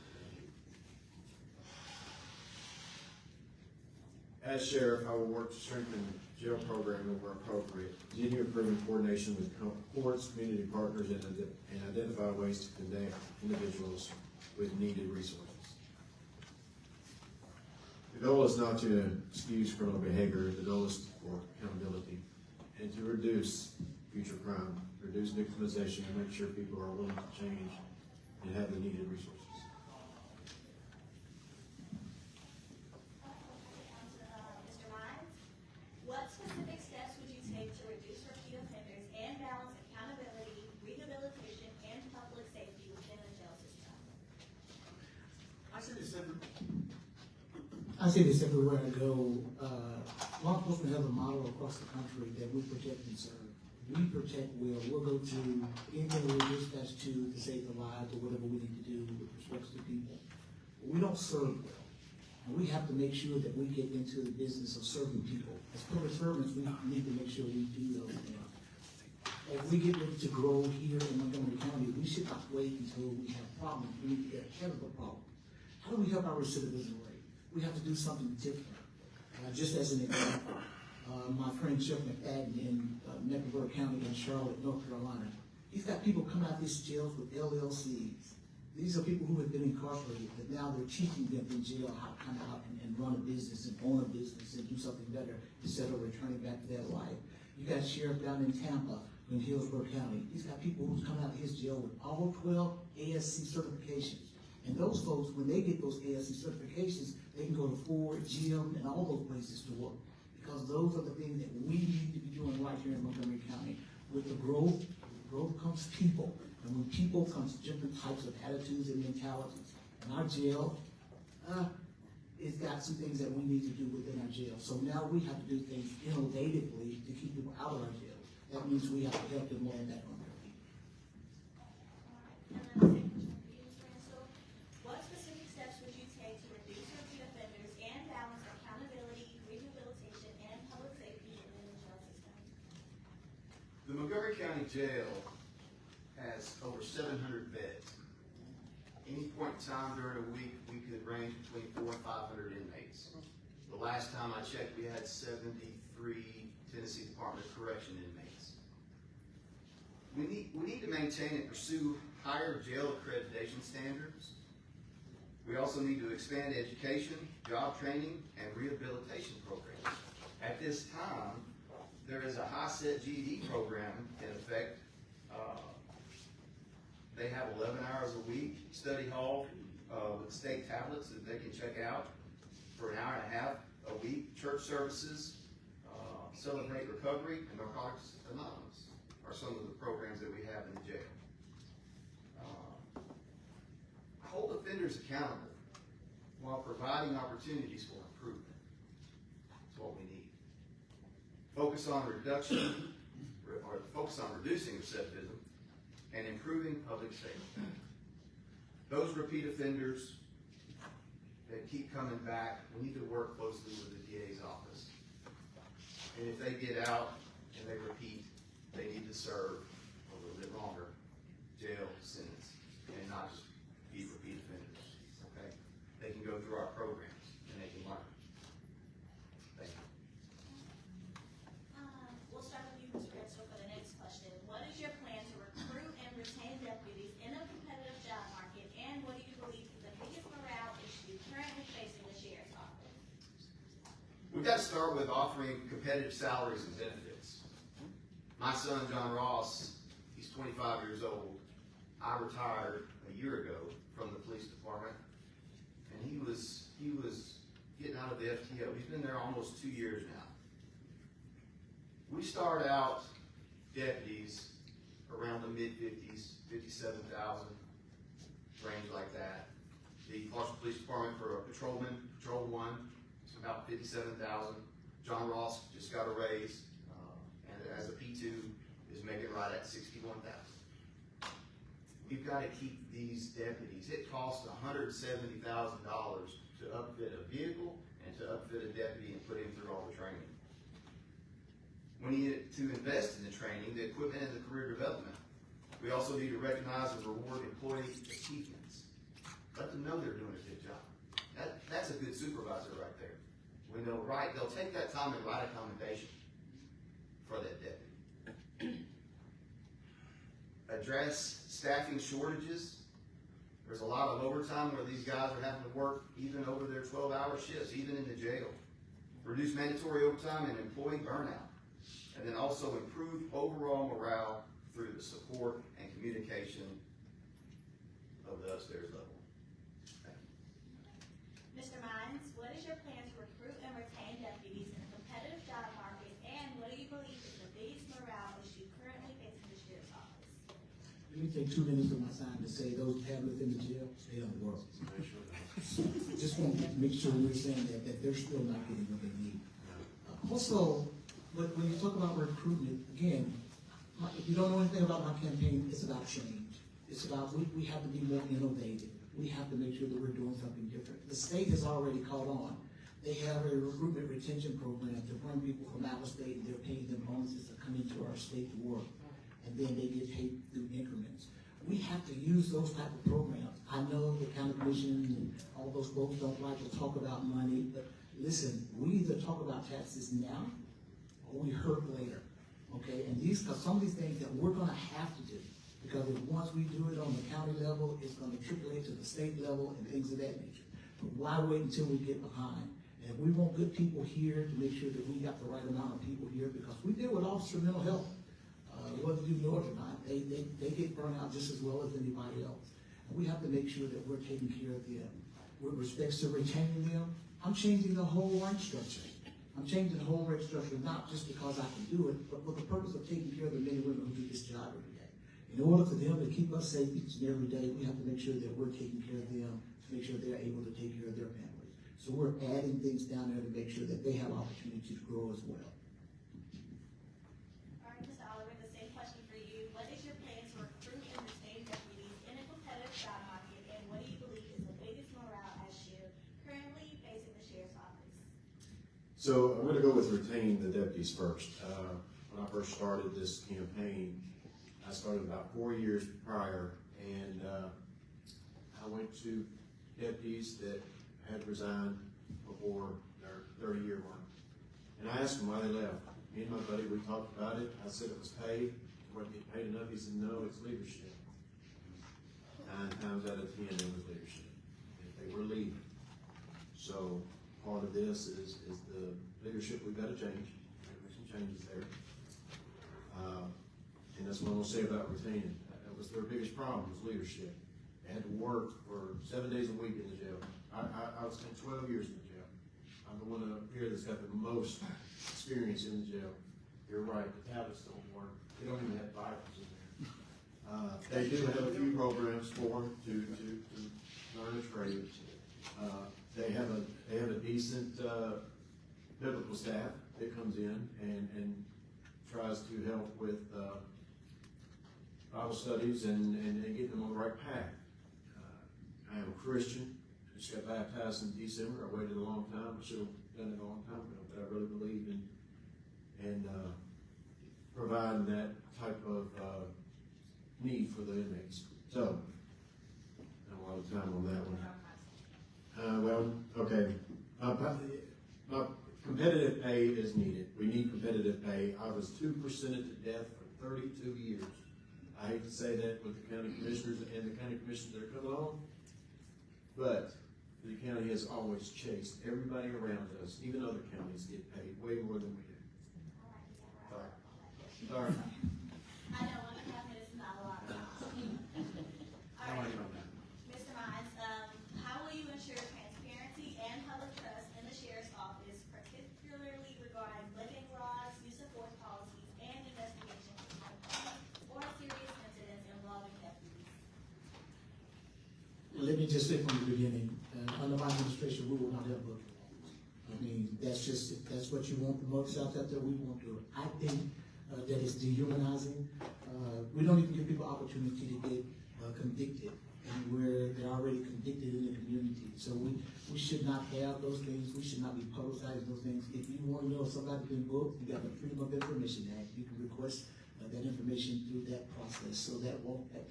As sheriff, I will work to strengthen the jail program where appropriate, continue improving coordination with courts, community partners, and identify ways to connect individuals with needed resources. The goal is not to excuse criminal behavior, the goal is for accountability and to reduce future crime, reduce victimization, and make sure people are willing to change and have the needed resources. Mr. Mines, what specific steps would you take to reduce repeat offenders and balance accountability, rehabilitation, and public safety within the jail system? I say this everywhere I go. Law enforcement has a model across the country that we protect and serve. We protect well. We'll go to anything we're dispatched to save the lives or whatever we need to do with respect to people. We don't serve well. And we have to make sure that we get into the business of serving people. As public servants, we need to make sure we do those things. As we get ready to grow here in Montgomery County, we should not wait until we have problems. We need to get ahead of the problem. How do we help our recidivism rate? We have to do something different. Just as an example, my friend Sheriff McFadden in Mecklenburg County in Charlotte, North Carolina, he's got people coming out of these jails with LLCs. These are people who have been incarcerated, but now they're teaching them in jail how to come out and run a business and own a business and do something better instead of returning back to their life. You got Sheriff down in Tampa in Hillsborough County. He's got people who's coming out of his jail with all 12 ASC certifications. And those folks, when they get those ASC certifications, they can go to Ford, GM, and all those places to work. Because those are the things that we need to be doing right here in Montgomery County. With the growth comes people. And with people comes different types of attitudes and mentalities. And our jail, it's got some things that we need to do within our jail. So now we have to do things innovatively to keep people out of our jail. That means we have to help them learn that on their feet. And then the same question for you, Mr. Mansell. What specific steps would you take to reduce repeat offenders and balance accountability, rehabilitation, and public safety within the jail system? The Montgomery County Jail has over 700 beds. Any point in time during a week, we could range between 400 and 500 inmates. The last time I checked, we had 73 Tennessee Department of Correction inmates. We need to maintain and pursue higher jail accreditation standards. We also need to expand education, job training, and rehabilitation programs. At this time, there is a high-set GED program in effect. They have 11 hours a week, study hall with state tablets that they can check out for an hour and a half a week, church services, Celebrate Recovery, and Narcotics Anonymous are some of the programs that we have in the jail. Hold offenders accountable while providing opportunities for improvement. That's what we need. Focus on reducing recidivism and improving public safety. Those repeat offenders that keep coming back, we need to work closely with the DA's office. And if they get out and they repeat, they need to serve a little bit longer jail sentence and not just be repeat offenders, okay? They can go through our programs and they can learn. Thank you. We'll start with you, Mr. Redstone, for the next question. What is your plan to recruit and retain deputies in a competitive job market, and what do you believe is the biggest morale issue currently facing the sheriff's office? We've got to start with offering competitive salaries and benefits. My son, John Ross, he's 25 years old. I retired a year ago from the police department, and he was getting out of the FTO. He's been there almost 2 years now. We start out deputies around the mid-50s, 57,000, range like that. The Clarksville Police Department for a patrolman, Patrol 1, it's about 57,000. John Ross just got a raise, and as a P2 is making right at 61,000. We've got to keep these deputies. It costs $170,000 to upfit a vehicle and to upfit a deputy and put him through all the training. We need to invest in the training, the equipment, and the career development. We also need to recognize and reward employee achievements. Let them know they're doing a good job. That's a good supervisor right there. When they'll take that time and write a commendation for that deputy. Address staffing shortages. There's a lot of overtime where these guys are having to work even over their 12-hour shifts, even in the jail. Reduce mandatory overtime and employee burnout. And then also improve overall morale through the support and communication of the upstairs level. Thank you. Mr. Mines, what is your plan to recruit and retain deputies in a competitive job market, and what do you believe is the biggest morale issue currently facing the sheriff's office? Let me take 2 minutes of my time to say those tablets in the jail, they don't work. Just want to make sure we're saying that they're still not getting what they need. Also, but when you talk about recruitment, again, if you don't know anything about my campaign, it's about change. It's about we have to be more innovative. We have to make sure that we're doing something different. The state has already caught on. They have a recruitment retention program to bring people from out of state, and they're paying them bonuses to come into our state to work, and then they get paid through increments. We have to use those type of programs. I know the county commission and all those folks don't like to talk about money, but listen, we either talk about taxes now or we hurt later, okay? And some of these things that we're gonna have to do, because if once we do it on the county level, it's gonna trickle to the state level and things of that nature. But why wait until we get behind? And we want good people here to make sure that we got the right amount of people here, because we deal with officer mental health. Whether you know it or not, they get burned out just as well as anybody else. And we have to make sure that we're taking care of them. With respect to retaining them, I'm changing the whole rank structure. I'm changing the whole rank structure, not just because I can do it, but for the purpose of taking care of the men and women who do this job every day. In order for them to keep us safe each and every day, we have to make sure that we're taking care of them, to make sure they're able to take care of their families. So we're adding things down there to make sure that they have opportunity to grow as well. All right, Mr. Oliver, the same question for you. What is your plan to recruit and retain deputies in a competitive job market, and what do you believe is the biggest morale issue currently facing the sheriff's office? So I'm going to go with retaining the deputies first. When I first started this campaign, I started about 4 years prior, and I went to deputies that had resigned before their 30-year mark. And I asked them why they left. Me and my buddy, we talked about it. I said it was paid. It wasn't getting paid enough. He said, no, it's leadership. 9 times out of 10, it was leadership. If they were leaving. So part of this is the leadership we've got to change. Make some changes there. And that's what I'm going to say about retaining. That was their biggest problem, was leadership. They had to work for 7 days a week in the jail. I spent 12 years in the jail. I I'm the one up here that's got the most experience in the jail. You're right, the tablets don't work. They don't even have Bibles in there. They do have a few programs for them to learn a trade. They have a decent biblical staff that comes in and tries to help with Bible studies and getting them on the right path. I am a Christian. I just got baptized in December. I waited a long time. I should have done it a long time ago, but I really believe in providing that type of need for the inmates. So, not a lot of time on that one. Okay. Competitive pay is needed. We need competitive pay. I was 2% to death for 32 years. I hate to say that with the county commissioners and the county commissioners that are coming on, but the county has always chased everybody around us, even other counties get paid way more than we do. Sorry. I know 1.5 minutes is not a lot of time. All right, Mr. Mines, how will you ensure transparency and public trust in the sheriff's office, particularly regarding living laws, use of force policies, and investigations of complaints or serious incidents involving deputies? Let me just say from the beginning, under my administration, we will not have booking laws. I mean, that's what you want the most out there, we won't do it. I think that is dehumanizing. We don't even give people opportunity to get convicted, and where they're already convicted in the community. So we should not have those things. We should not be publicizing those things. If you want to know if somebody's been booked, you got the Freedom of Information Act. You can request that information through that process. So that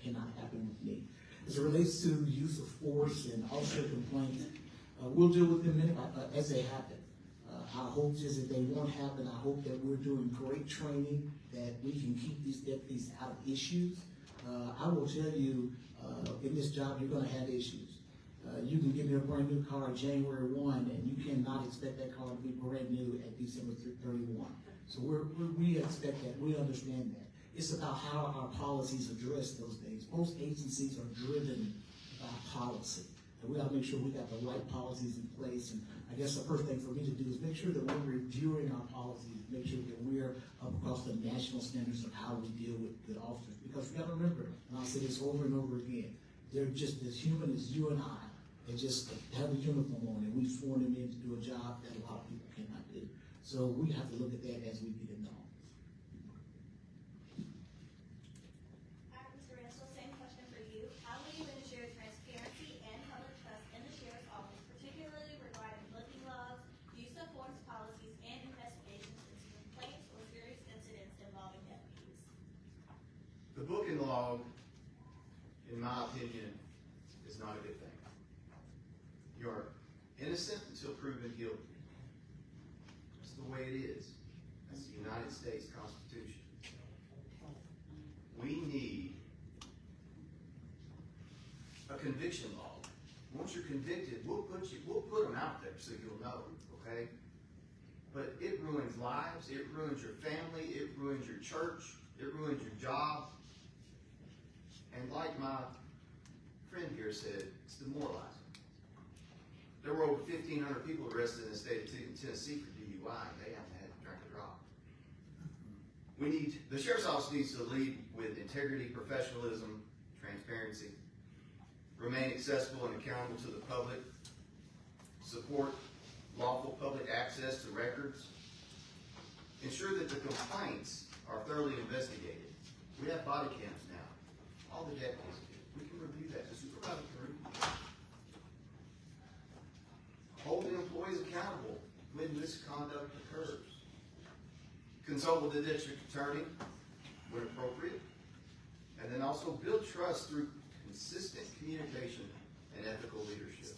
cannot happen with me. As it relates to use of force and officer complaints, we'll deal with them as they happen. Our hopes is that they won't happen. I hope that we're doing great training, that we can keep these deputies out of issues. I will tell you, in this job, you're going to have issues. You can give me a brand new car January 1, and you cannot expect that car to be brand new at December 31. So we expect that. We understand that. It's about how our policies address those things. Most agencies are driven by policy. And we got to make sure we got the right policies in place. And I guess the first thing for me to do is make sure that we're reviewing our policies, make sure that we're up across the national standards of how we deal with officers. Because we got to remember, and I'll say this over and over again, they're just as human as you and I. They just have a uniform on, and we've sworn them in to do a job that a lot of people cannot do. So we have to look at that as we get it known. All right, Mr. Ransell, same question for you. How will you ensure transparency and public trust in the sheriff's office, particularly regarding booking logs, use of force policies, and investigations into complaints or serious incidents involving deputies? The booking log, in my opinion, is not a good thing. You're innocent until proven guilty. That's the way it is. That's the United States Constitution. We need a conviction log. Once you're convicted, we'll put them out there so you'll know, okay? But it ruins lives, it ruins your family, it ruins your church, it ruins your job. And like my friend here said, it's demoralizing. There were over 1,500 people arrested in the state of Tennessee for DUI, and they haven't had to drink a drop. The sheriff's office needs to lead with integrity, professionalism, transparency, remain accessible and accountable to the public, support lawful public access to records, ensure that the complaints are thoroughly investigated. We have body cams now. All the deputies do. We can review that. The supervisor can review that. Holding employees accountable when misconduct occurs. Consult with the district attorney when appropriate. And then also build trust through consistent communication and ethical leadership.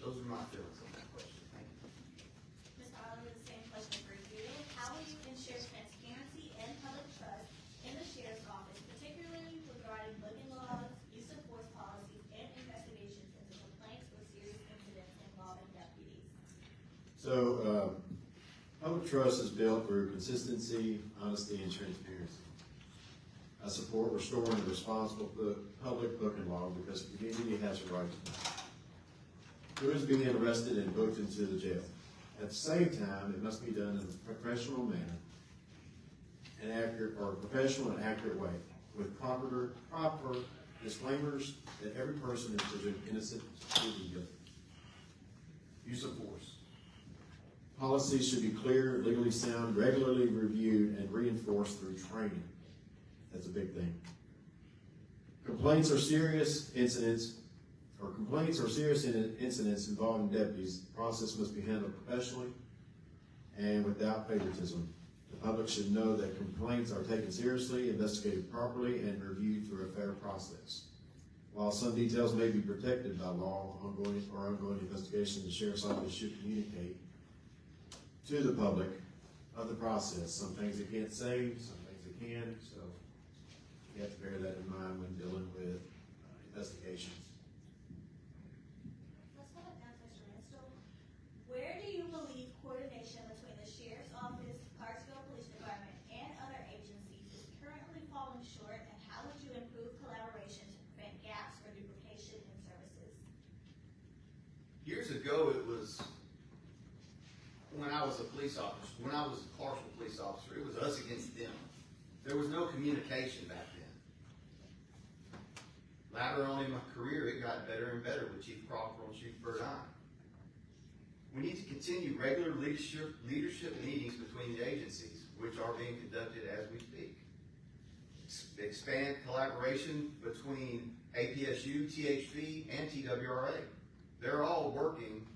Those are my feelings on that question. Thank you. Ms. Oliver, the same question for you. How will you ensure transparency and public trust in the sheriff's office, particularly regarding booking logs, use of force policies, and investigations into complaints or serious incidents involving deputies? So, public trust is built through consistency, honesty, and transparency. I support restoring a responsible public booking log because the community has a right to know. who is being arrested and booked into the jail. At the same time, it must be done in a professional manner, an accurate or professional and accurate way, with proper disclaimers that every person is presumed innocent until guilty. Use of force. Policies should be clear, legally sound, regularly reviewed, and reinforced through training. That's a big thing. Complaints or serious incidents involving deputies, the process must be handled professionally and without favoritism. The public should know that complaints are taken seriously, investigated properly, and reviewed through a fair process. While some details may be protected by law, ongoing investigation, the sheriff's office should communicate to the public of the process. Some things they can't say, some things they can, so you have to bear that in mind when dealing with investigations. Let's go ahead now, Mr. Mansell. Where do you believe coordination between the Sheriff's Office, Clarksville Police Department, and other agencies is currently falling short, and how would you improve collaboration to prevent gaps or duplication in services? Years ago, it was when I was a police officer, when I was a Clarksville police officer, it was us against them. There was no communication back then. Later on in my career, it got better and better with Chief Crawford and Chief Burdine. We need to continue regular leadership meetings between the agencies, which are being conducted as we speak. Expand collaboration between APSU, THV, and TWRA. They're all working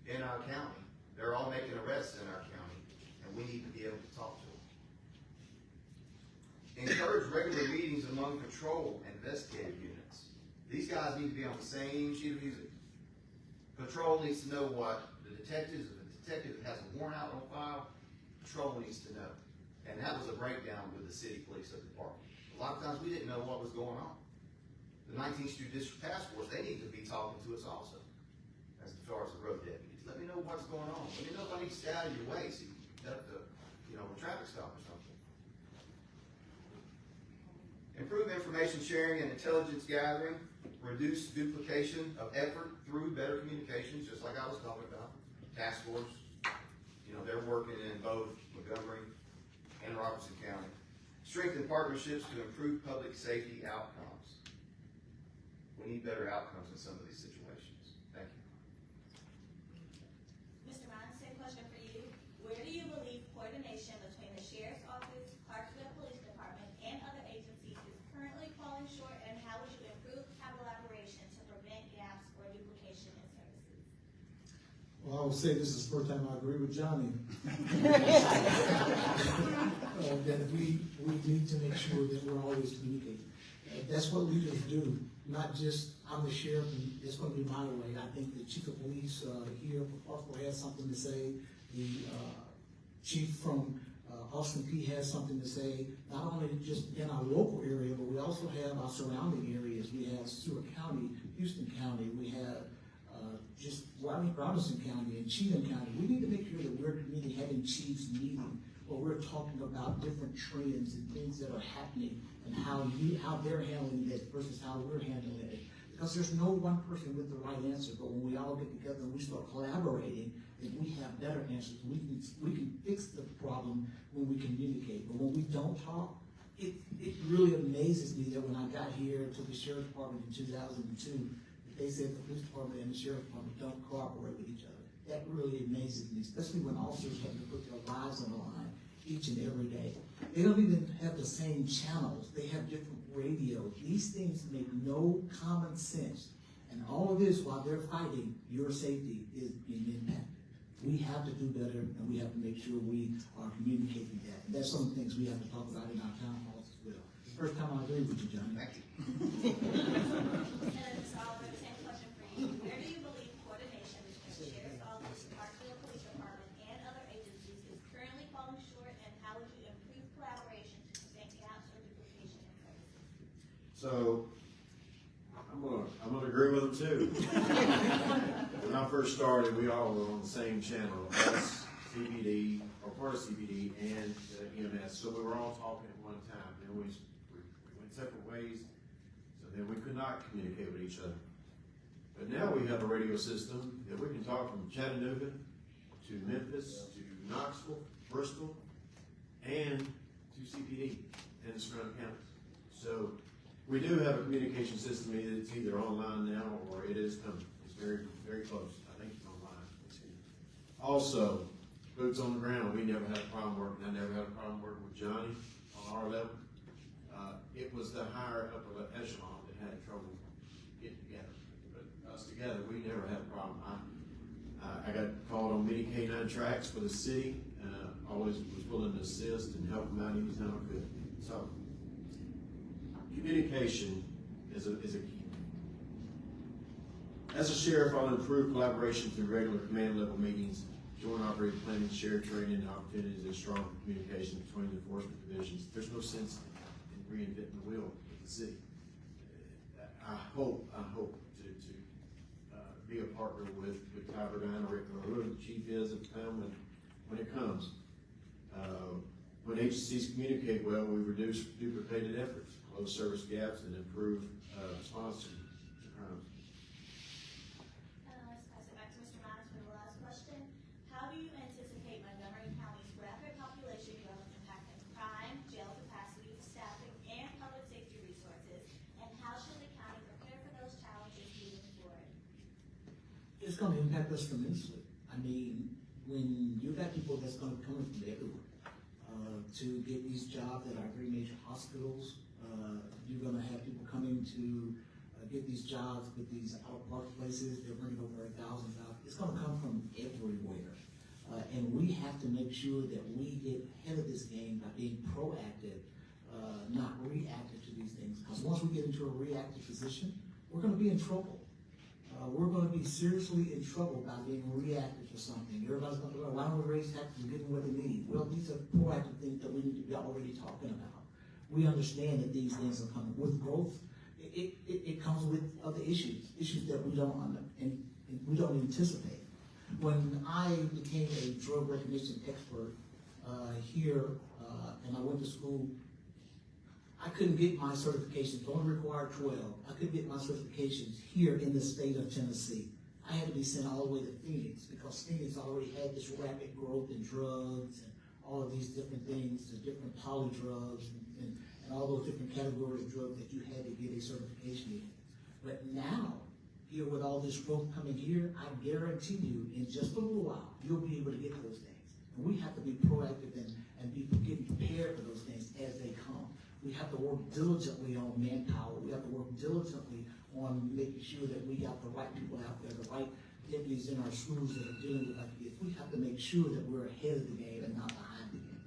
in our county. They're all making arrests in our county, and we need to be able to talk to them. Encourage regular meetings among patrol and investigative units. These guys need to be on the same sheet of music. Patrol needs to know what the detectives, if a detective has a warrant out on file, patrol needs to know. And that was a breakdown with the city police department. A lot of times we didn't know what was going on. The 19th Street District Task Force, they need to be talking to us also, as far as the road deputies. Let me know what's going on. Let me know if I need to stay out of your way so you can conduct a traffic stop or something. Improve information sharing and intelligence gathering. Reduce duplication of effort through better communications, just like I was talking about. Task Force, they're working in both Montgomery and Robertson County. Strengthen partnerships to improve public safety outcomes. We need better outcomes in some of these situations. Thank you. Mr. Ryan, same question for you. Where do you believe coordination between the Sheriff's Office, Clarksville Police Department, and other agencies is currently falling short, and how would you improve collaboration to prevent gaps or duplication in services? Well, I would say this is the first time I agree with Johnny. That we need to make sure that we're always communicating. That's what leaders do, not just, I'm the sheriff and it's going to be my way. I think the chief of police here from Clarksville has something to say. The chief from Austin P has something to say, not only just in our local area, but we also have our surrounding areas. We have Stewart County, Houston County, we have Robinson County and Cheatham County. We need to make sure that we're having chiefs meeting where we're talking about different trends and things that are happening and how they're handling it versus how we're handling it. Because there's no one person with the right answer, but when we all get together and we start collaborating, then we have better answers. We can fix the problem when we communicate. But when we don't talk, it really amazes me that when I got here to the sheriff's department in 2002, they said the police department and the sheriff's department don't cooperate with each other. That really amazes me, especially when officers have to put their lives on the line each and every day. They don't even have the same channels. They have different radios. These things make no common sense. And all of this, while they're fighting, your safety is being impacted. We have to do better, and we have to make sure we are communicating that. And that's some things we have to talk about in our town halls as well. First time I agree with you, Johnny. Thank you. Mr. Oliver, same question for you. Where do you believe coordination between the Sheriff's Office, Clarksville Police Department, and other agencies is currently falling short, and how would you improve collaboration to prevent gaps or duplication in services? So, I'm gonna agree with them too. When I first started, we all were on the same channel, us, CBD, or part of CBD, and EMS. So we were all talking at one time. Then we went separate ways. So then we could not communicate with each other. But now we have a radio system that we can talk from Chattanooga to Memphis, to Knoxville, Bristol, and to CPD and the surrounding counties. So we do have a communication system. It's either online now or it is coming. It's very, very close. I think it's online. It's here. Also, boots on the ground. We never had a problem working. I never had a problem working with Johnny on our level. It was the higher upper echelon that had trouble getting together. But us together, we never had a problem. I got called on many K9 tracks for the city. Always was willing to assist and help them out anytime I could. So, communication is a key. As a sheriff, I'll improve collaboration through regular command level meetings, joint operating planning, shared training, and opportunities and strong communication between the enforcement divisions. There's no sense in reinventing the wheel with the city. I hope to be a partner with Ty Verdine or whoever the chief is at the time when it comes. When agencies communicate well, we reduce duplicated efforts, close service gaps, and improve response to crimes. Let's pass it back to Mr. Myers for the last question. How do you anticipate Montgomery County's rapid population growth impacting crime, jail capacity, staffing, and public safety resources? And how should the county prepare for those challenges moving forward? It's gonna impact us tremendously. I mean, when you got people that's gonna be coming from everywhere, to get these jobs at our three major hospitals, you're gonna have people coming to get these jobs with these out-of-park places. They're bringing over 1,000 jobs. It's gonna come from everywhere. And we have to make sure that we get ahead of this game by being proactive, not reactive to these things. Because once we get into a reactive position, we're gonna be in trouble. We're going to be seriously in trouble by being reactive to something. Everybody's going to go, why don't we raise taxes and give them what they need? Well, these are proactive things that we need to be already talking about. We understand that these things are coming. With growth, it comes with other issues that we don't anticipate. When I became a drug recognition expert here, and I went to school, I couldn't get my certifications, only required 12. I couldn't get my certifications here in the state of Tennessee. I had to be sent all the way to Phoenix because Phoenix already had this rapid growth in drugs and all of these different things, the different poly drugs and all those different categories of drugs that you had to get a certification in. But now, here with all this growth coming here, I guarantee you in just a little while, you'll be able to get those things. And we have to be proactive and be getting prepared for those things as they come. We have to work diligently on manpower. We have to work diligently on making sure that we got the right people out there, the right deputies in our schools that are dealing with our kids. We have to make sure that we're ahead of the game and not behind the game.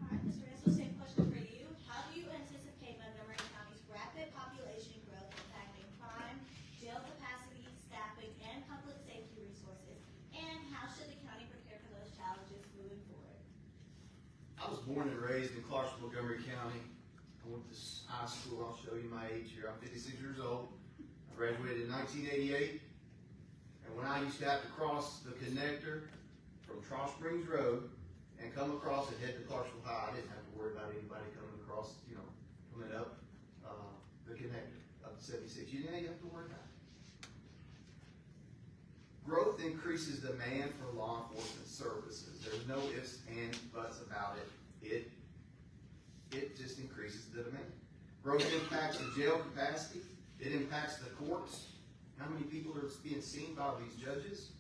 All right, Mr. Russell, same question for you. How do you anticipate Montgomery County's rapid population growth impacting crime, jail capacity, staffing, and public safety resources? And how should the county prepare for those challenges moving forward? I was born and raised in Clarksville, Montgomery County. I went to high school. I'll show you my age here. I'm 56 years old. I graduated in 1988. And when I used to have to cross the connector from Tross Springs Road and come across and head to Clarksville High, I didn't have to worry about anybody coming across, coming up the connector up to 76. You didn't have to worry about it. Growth increases demand for law enforcement services. There's no ifs, ands, buts about it. It just increases the demand. Growth impacts the jail capacity. It impacts the courts. How many people are being seen by these judges?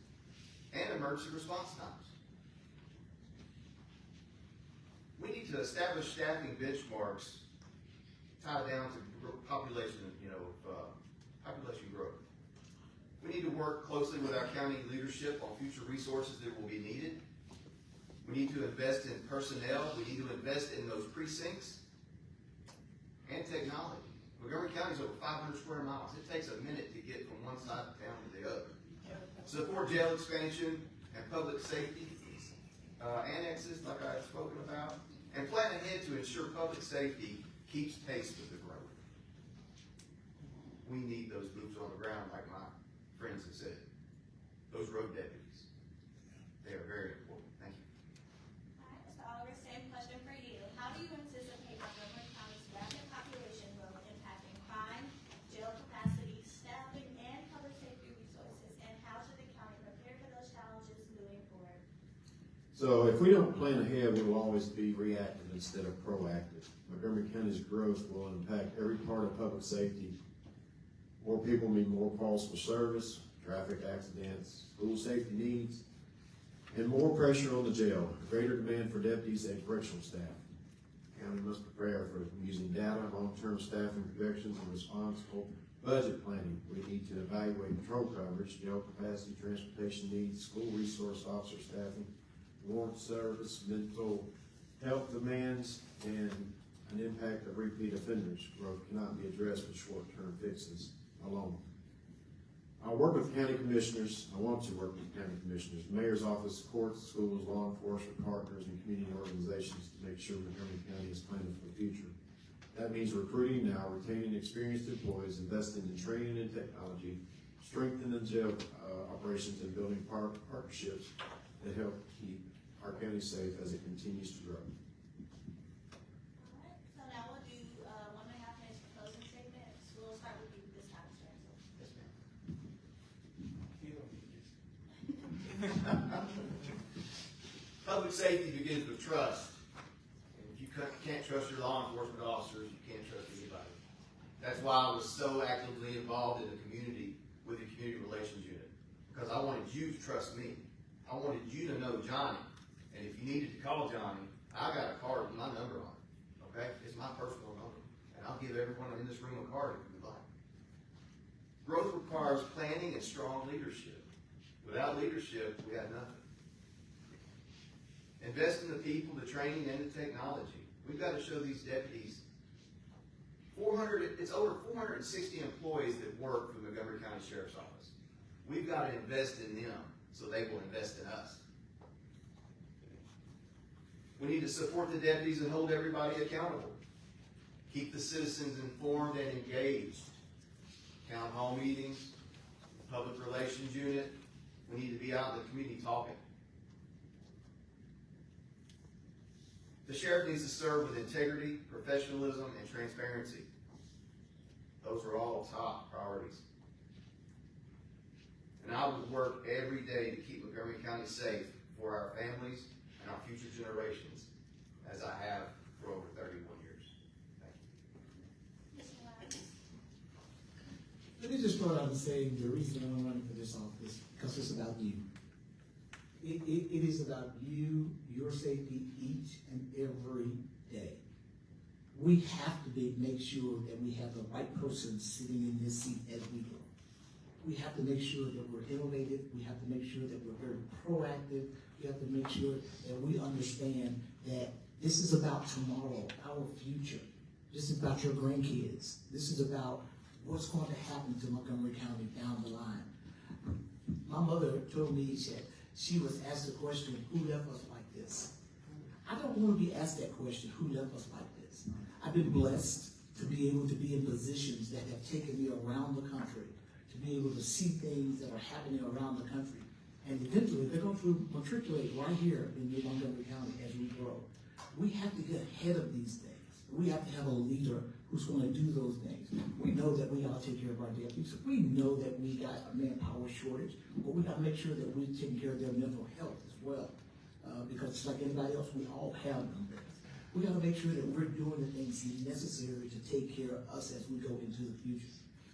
And emergency response times. We need to establish staffing benchmarks tied down to population, population growth. We need to work closely with our county leadership on future resources that will be needed. We need to invest in personnel. We need to invest in those precincts and technology. Montgomery County is over 500 square miles. It takes a minute to get from one side of town to the other. Support jail expansion and public safety annexes, like I've spoken about, and plan ahead to ensure public safety keeps pace with the growth. We need those boots on the ground, like my friends have said. Those road deputies. They are very important. Thank you. All right, Mr. Oliver, same question for you. How do you anticipate Montgomery County's rapid population growth impacting crime, jail capacity, staffing, and So if we don't plan ahead, we will always be reactive instead of proactive. Montgomery County's growth will impact every part of public safety. More people mean more calls for service, traffic accidents, school safety needs, and more pressure on the jail, greater demand for deputies and correctional staff. The county must prepare for using data, long-term staffing projections, and responsible budget planning. We need to evaluate patrol coverage, jail capacity, transportation needs, school resource officer staffing, warrant service, mental health demands, and an impact of repeat offenders. Growth cannot be addressed with short-term fixes alone. I'll work with county commissioners. I want to work with county commissioners, mayor's office, courts, schools, law enforcement partners, and community organizations to make sure Montgomery County is planning for the future. That means recruiting now, retaining experienced employees, investing in training and technology, strengthening jail operations, and building partnerships that help keep our county safe as it continues to grow. Alright, so now we'll do 1.5 minutes for closing statements. We'll start with you this time, Chancellor. Yes, ma'am. Public safety begins with trust. And if you can't trust your law enforcement officers, you can't trust anybody. That's why I was so actively involved in the community with the community relations unit, because I wanted you to trust me. I wanted you to know Johnny. And if you needed to call Johnny, I got a card with my number on it, okay? It's my personal number. And I'll give everyone in this room a card if you'd like. Growth requires planning and strong leadership. Without leadership, we have nothing. Invest in the people, the training, and the technology. We've got to show these deputies it's over 460 employees that work for the Montgomery County Sheriff's Office. We've got to invest in them so they will invest in us. We need to support the deputies and hold everybody accountable. Keep the citizens informed and engaged. Town hall meetings, public relations unit. We need to be out in the community talking. The sheriff needs to serve with integrity, professionalism, and transparency. Those are all top priorities. And I will work every day to keep Montgomery County safe for our families and our future generations, as I have for over 31 years. Thank you. Let me just start out and say the reason I'm running for this office is because it's about you. It is about you, your safety each and every day. We have to make sure that we have the right person sitting in this seat as we go. We have to make sure that we're innovative. We have to make sure that we're very proactive. We have to make sure that we understand that this is about tomorrow, our future. This is about your grandkids. This is about what's going to happen to Montgomery County down the line. My mother told me that she was asked the question, who left us like this? I don't want to be asked that question, who left us like this? I've been blessed to be able to be in positions that have taken me around the country, to be able to see things that are happening around the country. And eventually, they're going to matriculate right here in Montgomery County as we grow. We have to get ahead of these things. We have to have a leader who's going to do those things. We know that we got to take care of our deputies. We know that we got a manpower shortage, but we got to make sure that we're taking care of their mental health as well. Because just like anybody else, we all have them. We got to make sure that we're doing the things necessary to take care of us as we go into the future.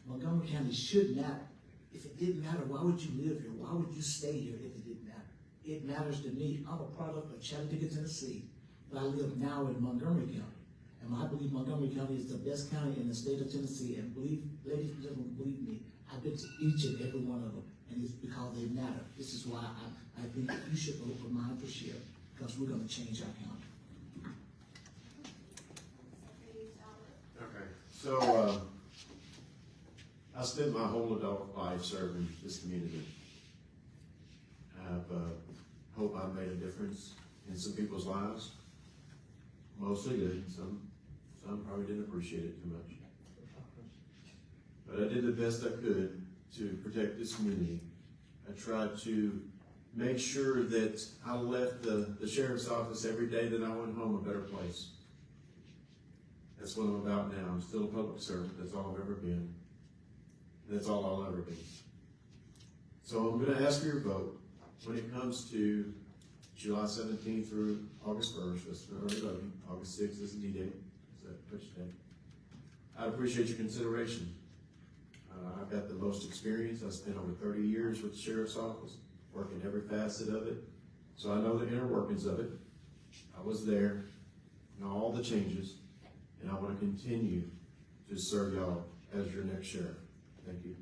Montgomery County should matter. If it didn't matter, why would you live here? Why would you stay here if it didn't matter? It matters to me. I'm a product of Chattanooga, Tennessee, but I live now in Montgomery County. And I believe Montgomery County is the best county in the state of Tennessee. And believe, ladies and gentlemen, believe me, I've been to each and every one of them. And it's because they matter. This is why I think you should vote for mine for share, because we're going to change our county. Okay, so I spent my whole adult life serving this community. I hope I made a difference in some people's lives. Mostly good, some probably didn't appreciate it too much. But I did the best I could to protect this community. I tried to make sure that I left the sheriff's office every day that I went home a better place. That's what I'm about now. I'm still a public servant. That's all I've ever been. That's all I'll ever be. So I'm going to ask for your vote when it comes to July 17th through August 1st, that's the early voting. August 6th is the D-Day, is that push day. I'd appreciate your consideration. I've got the most experience. I spent over 30 years with the Sheriff's Office, working every facet of it. So I know the inner workings of it. I was there in all the changes, and I want to continue to serve y'all as your next sheriff. Thank you.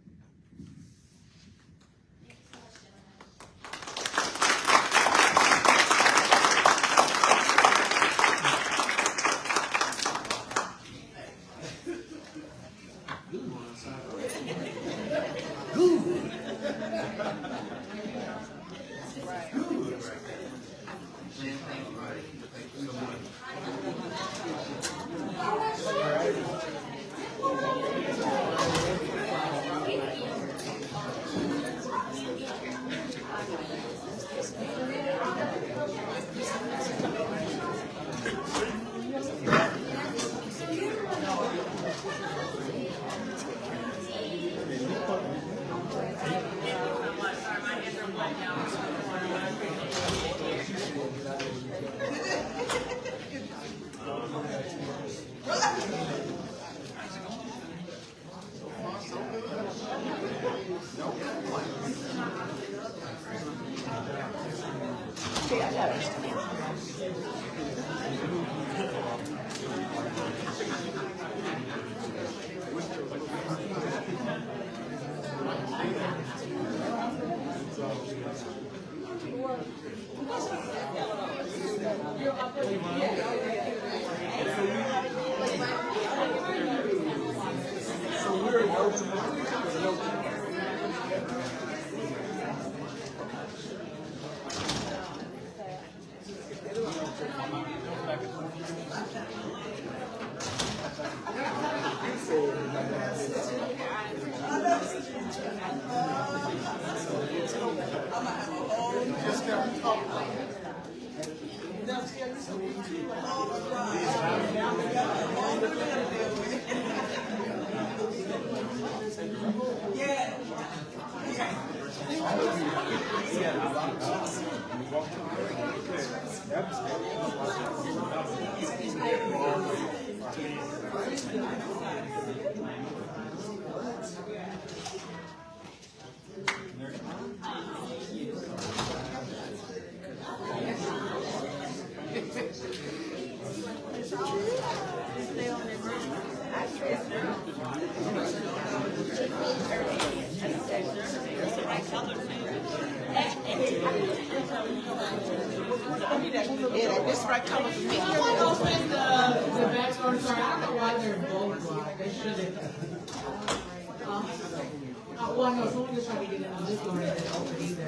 Well, no, someone just tried to get it on this one and then open either.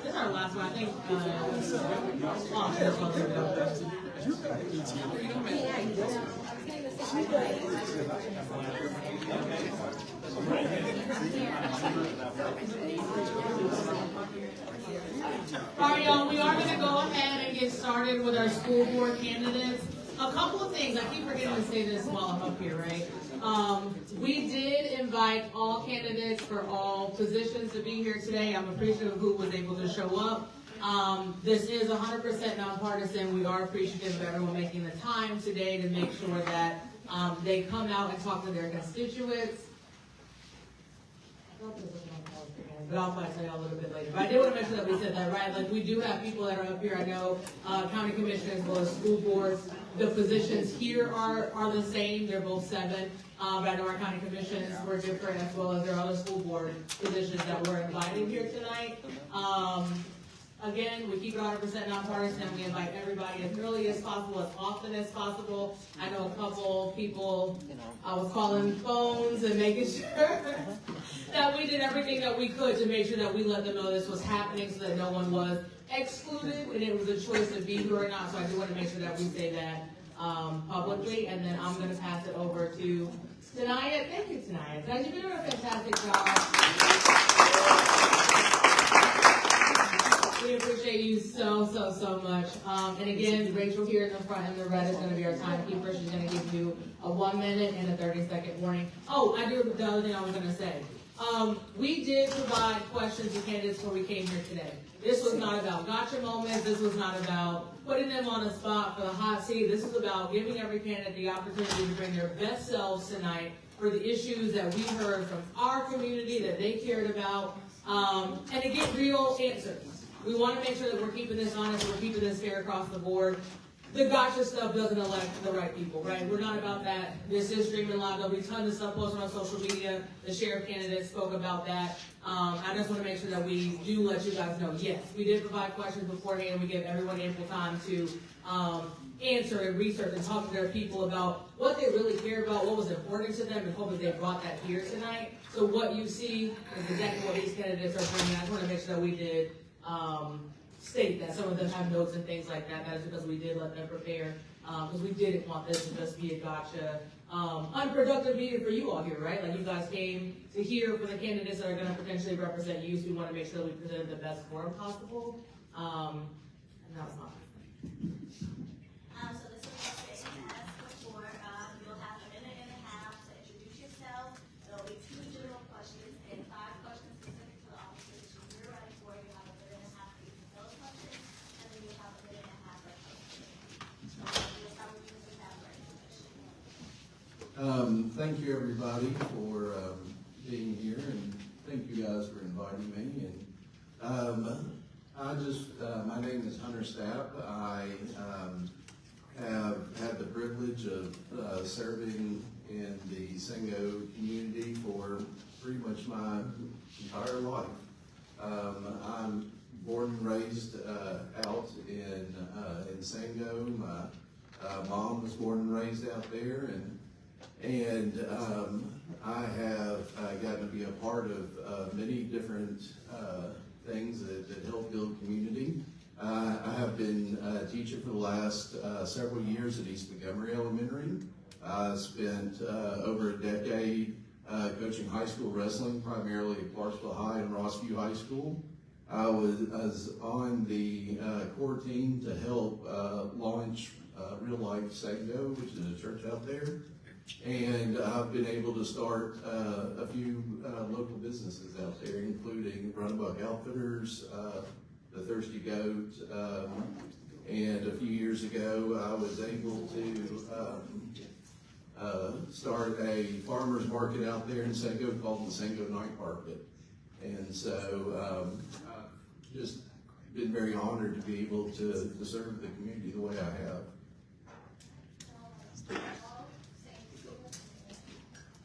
This is our last one, I think, oh, this one's gonna go. All right, y'all, we are gonna go ahead and get started with our school board candidates. A couple of things, I keep forgetting to say this while I'm up here, right? We did invite all candidates for all positions to be here today. I'm appreciative of who was able to show up. This is 100% nonpartisan. We are appreciative of everyone making the time today to make sure that they come out and talk to their constituents. But I'll probably tell you a little bit later. But I did want to make sure that we said that, right? Like, we do have people that are up here. I know county commissioners as well as school boards. The positions here are the same. They're both 7. But I know our county commissions were different, as well as there are other school board positions that were invited here tonight. Again, we keep it 100% nonpartisan. We invite everybody as early as possible, as often as possible. I know a couple people, I was calling phones and making sure that we did everything that we could to make sure that we let them know this was happening so that no one was excluded and it was a choice to be here or not. So I do want to make sure that we say that publicly. And then I'm going to pass it over to Tanaya. Thank you, Tanaya. You've been doing a fantastic job. We appreciate you so much. And again, Rachel here in the front in the red is going to be our timekeeper. She's going to give you a 1 minute and a 30-second warning. Oh, I do the other thing I was going to say. We did provide questions to candidates before we came here today. This was not about gotcha moments. This was not about putting them on the spot for the hot seat. This is about giving every candidate the opportunity to bring their best selves tonight for the issues that we heard from our community that they cared about, and to get real answers. We want to make sure that we're keeping this honest, we're keeping this fair across the board. The gotcha stuff doesn't elect the right people, right? We're not about that. This is streaming live. There'll be tons of stuff posted on social media. The sheriff candidate spoke about that. I just want to make sure that we do let you guys know, yes, we did provide questions beforehand. We give everyone ample time to answer and research and talk to their people about what they really care about, what was important to them, and hopefully they brought that here tonight. So what you see is exactly what these candidates are bringing. I just want to make sure that we did state that some of them have notes and things like that. That is because we did let them prepare, because we didn't want this to just be a gotcha, unproductive meeting for you all here, right? Like, you guys came to hear from the candidates that are going to potentially represent you, so we want to make sure that we presented the best forum possible. And that was my So this is what as before. You'll have a minute and a half to introduce yourself. There'll be 2 general questions and 5 questions specific to the office that you're running for. You have a minute and a half to answer those questions, and then you'll have a minute and a half for a question. We'll start with you, Mr. Capler. Thank you, everybody, for being here, and thank you guys for inviting me. And my name is Hunter Stapp. I have had the privilege of serving in the Sango community for pretty much my entire life. I'm born and raised out in Sango. My mom was born and raised out there, and I have gotten to be a part of many different things that help build community. I have been teaching for the last several years at East Montgomery Elementary. I spent over a decade coaching high school wrestling, primarily at Clarksville High and Rossview High School. I was on the core team to help launch Real Life Sango, which is a church out there. And I've been able to start a few local businesses out there, including Runabuck Outfitters, the Thirsty Goat, and a few years ago I was able to start a farmer's market out there in Sango called the Sango Night Market. And so I've just been very honored to be able to serve the community the way I have.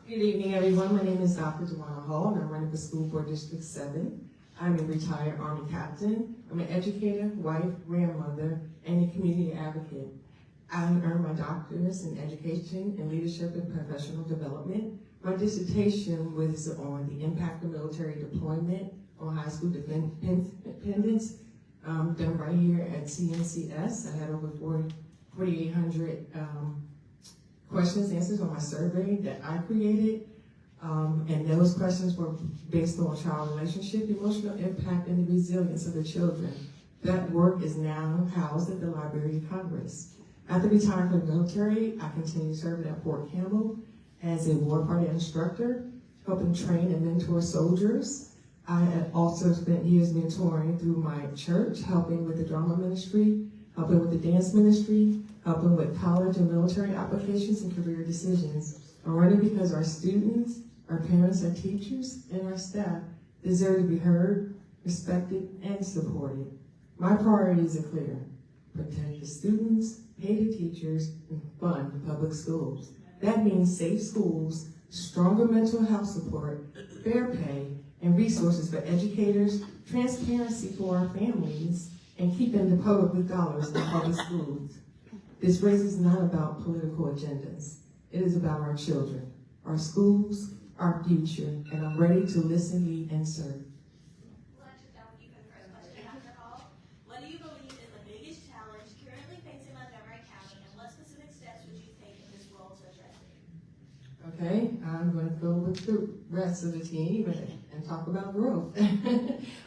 Good evening, everyone. My name is Dr. Dewana Hall, and I'm running for School Board District 7. I'm a retired Army captain. I'm an educator, wife, grandmother, and a community advocate. I earned my doctorate in education and leadership and professional development. My dissertation was on the impact of military deployment on high school dependents, done right here at CNCS. I had over 4,800 questions, answers on my survey that I created. And those questions were based on child relationship, emotional impact, and the resilience of the children. That work is now housed at the Library of Congress. After retiring from the military, I continued serving at Fort Campbell as a war party instructor, helping train and mentor soldiers. I had also spent years mentoring through my church, helping with the drama ministry, helping with the dance ministry, helping with college and military applications and career decisions. I'm running because our students, our parents, our teachers, and our staff deserve to be heard, respected, and supported. My priorities are clear: protect the students, pay the teachers, and fund the public schools. That means safe schools, stronger mental health support, fair pay, and resources for educators, transparency for our families, and keeping the public dollars in public schools. This race is not about political agendas. It is about our children, our schools, our future, and I'm ready to listen, lead, and serve. What do you believe is the biggest challenge currently facing Montgomery County, and what specific steps would you take in this role to address it? Okay, I'm going to go with the rest of the team and talk about growth.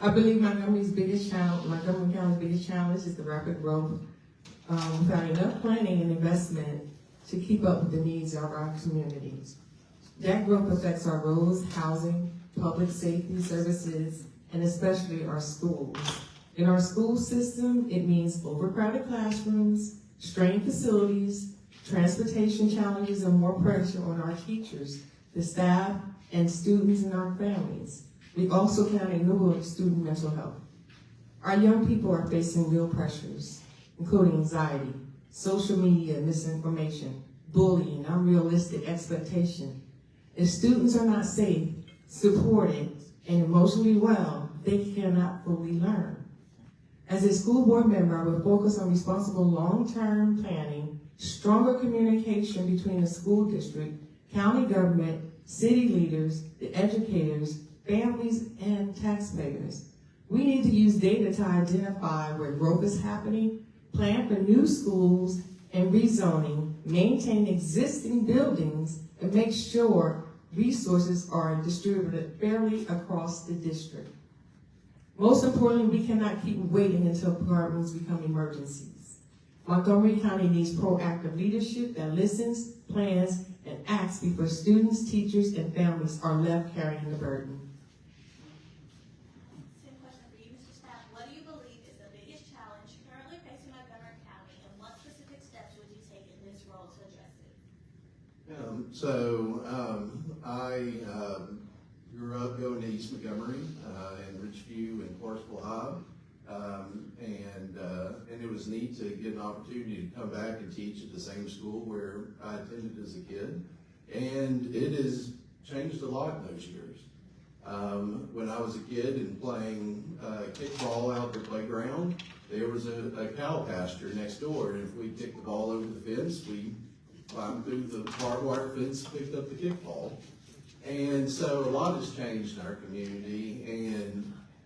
I believe Montgomery County's biggest challenge is the rapid growth without enough planning and investment to keep up with the needs of our communities. That growth affects our roads, housing, public safety services, and especially our schools. In our school system, it means overcrowded classrooms, strained facilities, transportation challenges, and more pressure on our teachers, the staff, and students and our families. We also cannot ignore student mental health. Our young people are facing real pressures, including anxiety, social media misinformation, bullying, unrealistic expectation. If students are not safe, supported, and emotionally well, they cannot fully learn. As a school board member, I will focus on responsible long-term planning, stronger communication between the school district, county government, city leaders, the educators, families, and taxpayers. We need to use data to identify where growth is happening, plan for new schools and rezoning, maintain existing buildings, and make sure resources are distributed fairly across the district. Most importantly, we cannot keep waiting until problems become emergencies. Montgomery County needs proactive leadership that listens, plans, and acts before students, teachers, and families are left carrying the burden. Same question for you, Mr. Staff. What do you believe is the biggest challenge currently facing Montgomery County, and what specific steps would you take in this role to address it? I grew up going to East Montgomery, and Richview and Clarksville High. And it was neat to get an opportunity to come back and teach at the same school where I attended as a kid. And it has changed a lot in those years. When I was a kid and playing kickball out the playground, there was a cow pasture next door, and if we kicked the ball over the fence, we climbed through the barbed wire fence, picked up the kickball. And so a lot has changed in our community,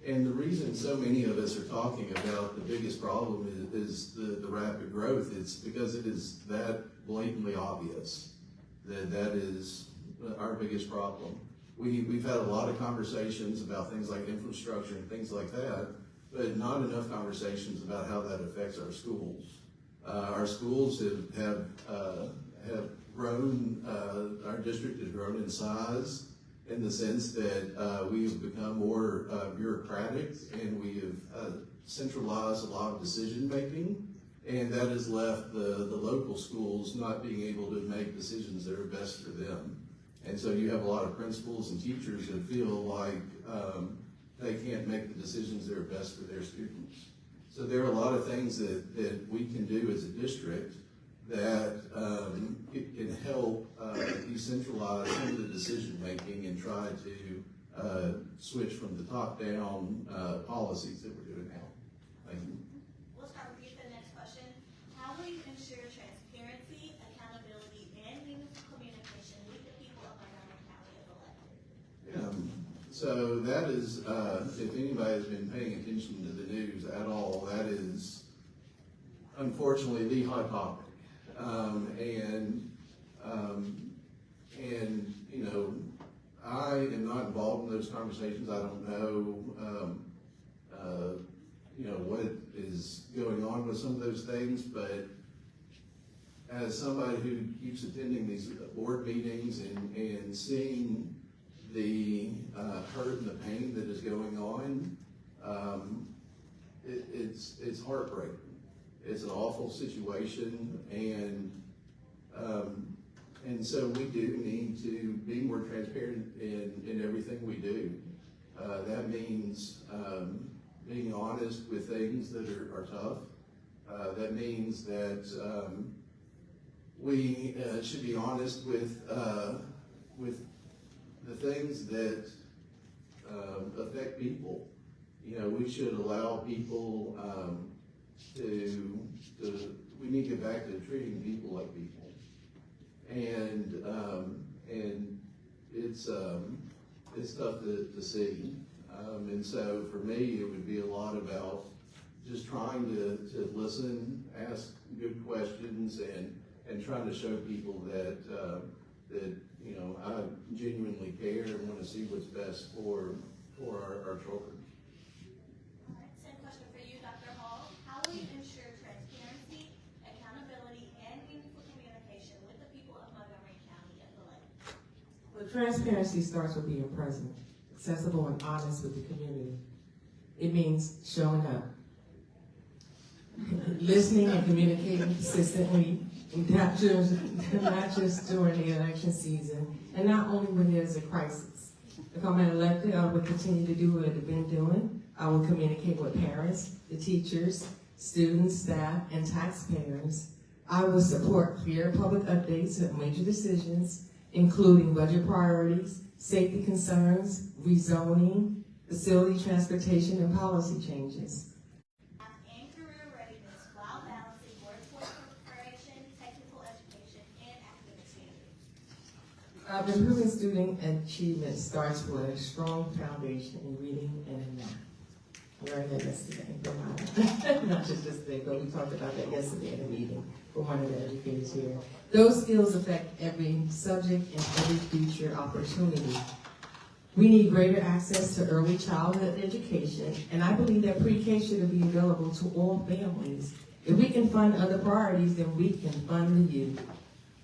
and the reason so many of us are talking about the biggest problem is the rapid growth. It's because it is that blatantly obvious that is our biggest problem. We've had a lot of conversations about things like infrastructure and things like that, but not enough conversations about how that affects our schools. Our schools have grown, our district has grown in size in the sense that we have become more bureaucratic, and we have centralized a lot of decision making, and that has left the local schools not being able to make decisions that are best for them. And so you have a lot of principals and teachers that feel like they can't make the decisions that are best for their students. So there are a lot of things that we can do as a district that it can help decentralize some of the decision making and try to switch from the top down policies that we're doing now. Thank you. We'll start with you for the next question. How will you ensure transparency, accountability, and meaningful communication with the people of Montgomery County if elected? So that is, if anybody has been paying attention to the news at all, that is unfortunately the hot topic. You know, I am not involved in those conversations. I don't know, you know, what is going on with some of those things, but as somebody who keeps attending these board meetings and seeing the hurt and the pain that is going on, it's heartbreaking. It's an awful situation, and so we do need to be more transparent in everything we do. That means being honest with things that are tough. That means that we should be honest with the things that affect people. You know, we should allow people we need to get back to treating people like people. And it's tough to see. And so for me, it would be a lot about just trying to listen, ask good questions, and trying to show people that you know, I genuinely care and want to see what's best for our children. All right, same question for you, Dr. Hall. How will you ensure transparency, accountability, and meaningful communication with the people of Montgomery County if elected? Well, transparency starts with being present. accessible, and honest with the community. It means showing up, listening and communicating consistently, not just during the election season, and not only when there's a crisis. If I'm elected, I will continue to do what I've been doing. I will communicate with parents, the teachers, students, staff, and taxpayers. I will support clear public updates of major decisions, including budget priorities, safety concerns, rezoning, facility transportation, and policy changes. And career readiness while balancing workforce preparation, technical education, and academic standards. Improving student achievement starts with a strong foundation in reading and in math. We learned that yesterday, not just yesterday, but we talked about that yesterday in a meeting for one of the educators here. Those skills affect every subject and every future opportunity. We need greater access to early childhood education, and I believe that pre-K should be available to all families. If we can fund other priorities, then we can fund the youth.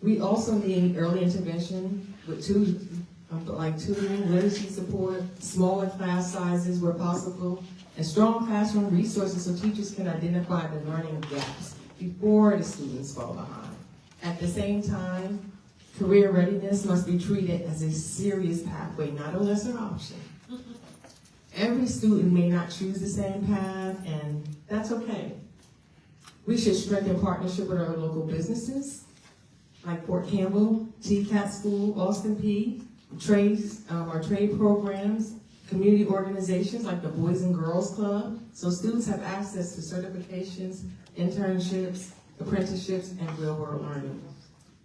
We also need early intervention with tutoring, literacy support, smaller class sizes where possible, and strong classroom resources so teachers can identify the learning gaps before the students fall behind. At the same time, career readiness must be treated as a serious pathway, not a lesser option. Every student may not choose the same path, and that's okay. We should strengthen partnership with our local businesses, like Fort Campbell, TCAT School, Austin P, our trade programs, community organizations like the Boys and Girls Club, so students have access to certifications, internships, apprenticeships, and real-world learning.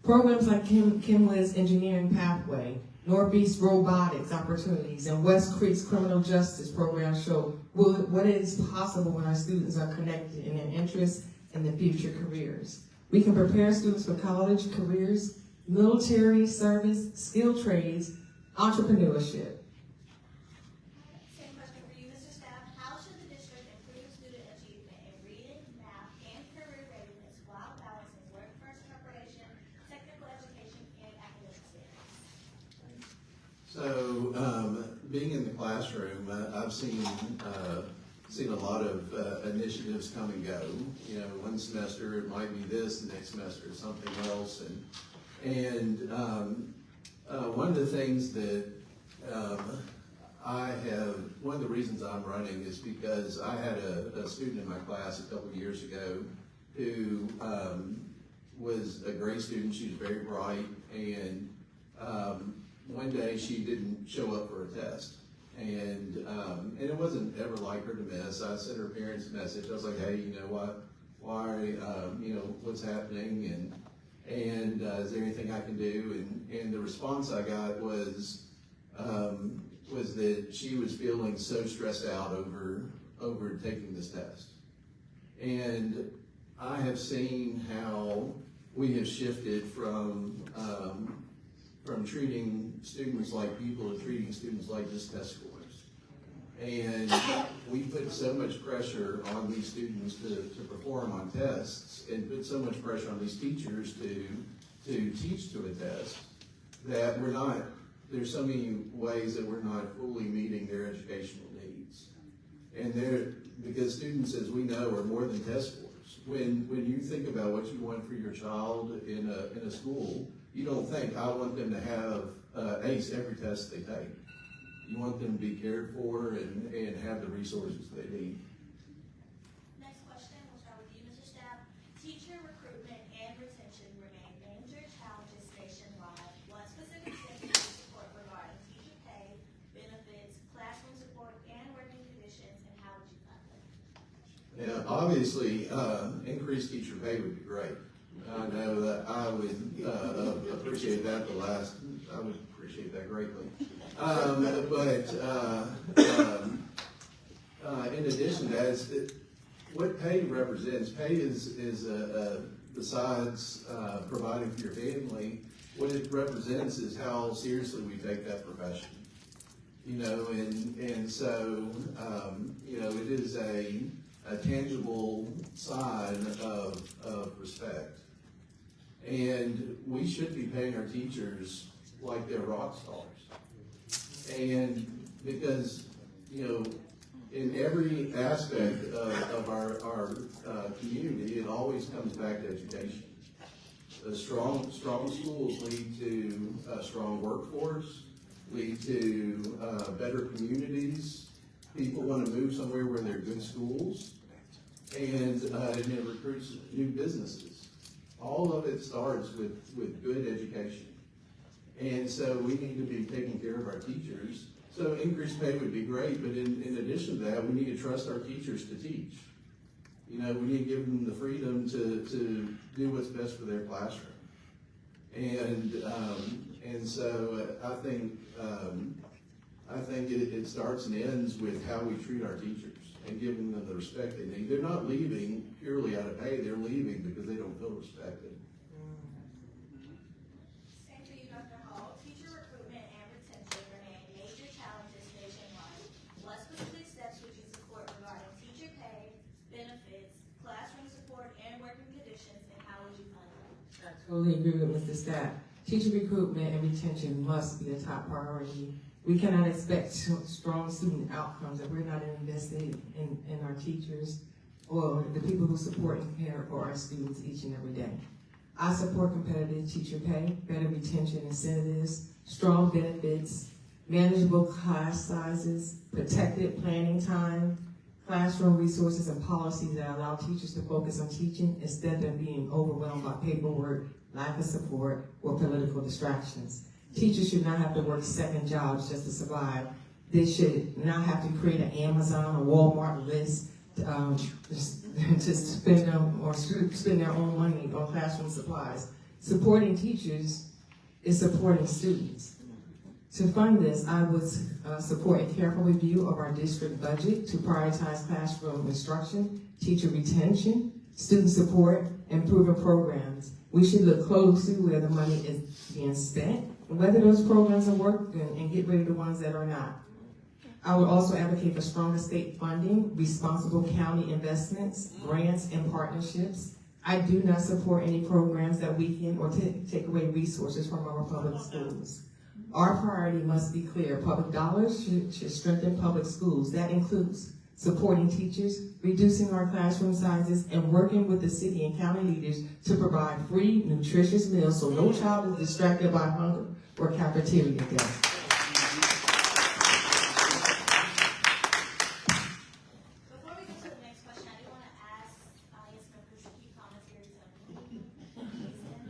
Programs like Kimway's Engineering Pathway, Northeast Robotics Opportunities, and West Creek's Criminal Justice Program show what is possible when our students are connected in their interests and their future careers. We can prepare students for college, careers, military service, skilled trades, entrepreneurship. Same question for you, Mr. Staff. How should the district improve student achievement in reading, math, and career readiness while balancing workforce preparation, technical education, and academic standards? So, being in the classroom, I've seen a lot of initiatives come and go. You know, one semester it might be this, the next semester it's something else, and one of the things that one of the reasons I'm running is because I had a student in my class a couple of years ago who was a great student. She was very bright, and one day she didn't show up for a test. And it wasn't ever like her to miss. I sent her parents a message. I was like, hey, you know what? Why, you know, what's happening? And is there anything I can do? And the response I got was that she was feeling so stressed out over taking this test. And I have seen how we have shifted from treating students like people to treating students like just test scores. And we put so much pressure on these students to perform on tests, and put so much pressure on these teachers to teach to a test, that there's so many ways that we're not fully meeting their educational needs. And because students, as we know, are more than test scores. When you think about what you want for your child in a school, you don't think, I want them to have ace every test they take. You want them to be cared for and have the resources they need. Next question, we'll start with you, Mr. Staff. Teacher recruitment and retention remain major challenges nationwide. What specific steps do you support regarding teacher pay, benefits, classroom support, and working conditions, and how would you fund them? Yeah, obviously, increased teacher pay would be great. I know that I would appreciate that I would appreciate that greatly. In addition to that, what pay represents, pay is besides providing for your family, what it represents is how seriously we take that profession. You know, and so, you know, it is a tangible sign of respect. And we should be paying our teachers like they're rock stars. And because, you know, in every aspect of our community, it always comes back to education. Strong schools lead to a strong workforce, lead to better communities. People want to move somewhere where there are good schools, and it recruits new businesses. All of it starts with good education. And so we need to be taking care of our teachers. So increased pay would be great, but in addition to that, we need to trust our teachers to teach. You know, we need to give them the freedom to do what's best for their classroom. And so I think it starts and ends with how we treat our teachers and giving them the respect they need. They're not leaving purely out of pay, they're leaving because they don't feel respected. Same for you, Dr. Hall. Teacher recruitment and retention remain major challenges nationwide. What specific steps would you support regarding teacher pay, benefits, classroom support, and working conditions, and how would you fund them? I totally agree with Mr. Stapp. Teacher recruitment and retention must be a top priority. We cannot expect strong student outcomes if we're not invested in our teachers or the people who support and care for our students each and every day. I support competitive teacher pay, better retention incentives, strong benefits, manageable class sizes, protected planning time, classroom resources and policies that allow teachers to focus on teaching instead of being overwhelmed by paperwork, lack of support, or political distractions. Teachers should not have to work second jobs just to survive. They should not have to create an Amazon or Walmart list to spend their own money on classroom supplies. Supporting teachers is supporting students. To fund this, I would support a careful review of our district budget to prioritize classroom instruction, teacher retention, student support, and proven programs. We should look closely where the money is being spent, and whether those programs are working, and get rid of the ones that are not. I would also advocate for stronger state funding, responsible county investments, grants, and partnerships. I do not support any programs that weaken or take away resources from our public schools. Our priority must be clear. Public dollars should strengthen public schools. That includes supporting teachers, reducing our classroom sizes, and working with the city and county leaders to provide free, nutritious meals so no child is distracted by hunger or cafeteria debt. Before we go to the next question, I do want to ask audience members to keep commentaries on me.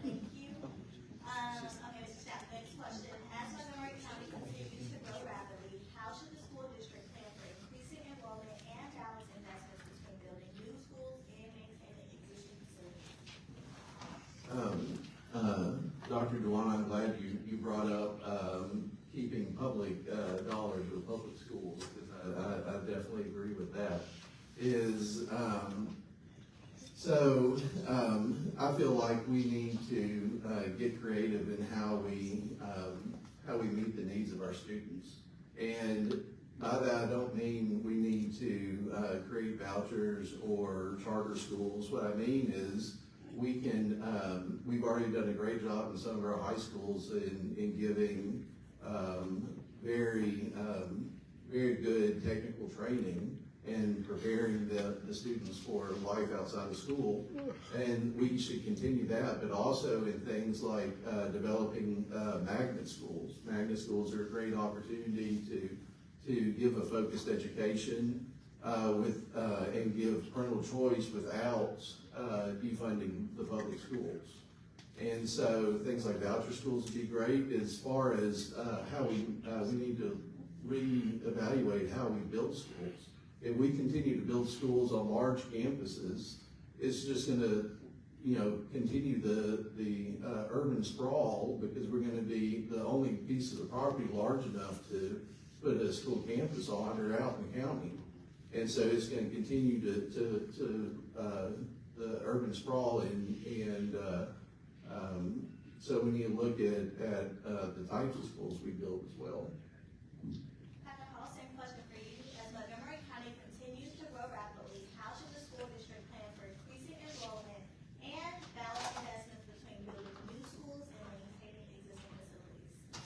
Thank you. Okay, Mr. Staff, next question. As Montgomery County continues to grow rapidly, how should the school district plan for increasing enrollment and balance investments between building new schools and maintaining existing facilities? Dr. Dewan, I'm glad you brought up keeping public dollars with public schools, because I definitely agree with that. I feel like we need to get creative in how we meet the needs of our students. And by that, I don't mean we need to create vouchers or charter schools. What I mean is we've already done a great job in some of our high schools in giving very good technical training and preparing the students for life outside of school. And we should continue that, but also in things like developing magnet schools. Magnet schools are a great opportunity to give a focused education and give parental choice without defunding the public schools. And so things like voucher schools would be great. As far as how we need to reevaluate how we build schools. If we continue to build schools on large campuses, it's just going to, continue the urban sprawl, because we're going to be the only piece of the property large enough to put a school campus on or out in the county. And so it's going to continue to the urban sprawl so we need to look at the types of schools we build as well. Dr. Hall, same question for you. As Montgomery County continues to grow rapidly, how should the school district plan for increasing enrollment and balance investments between building new schools and maintaining existing facilities?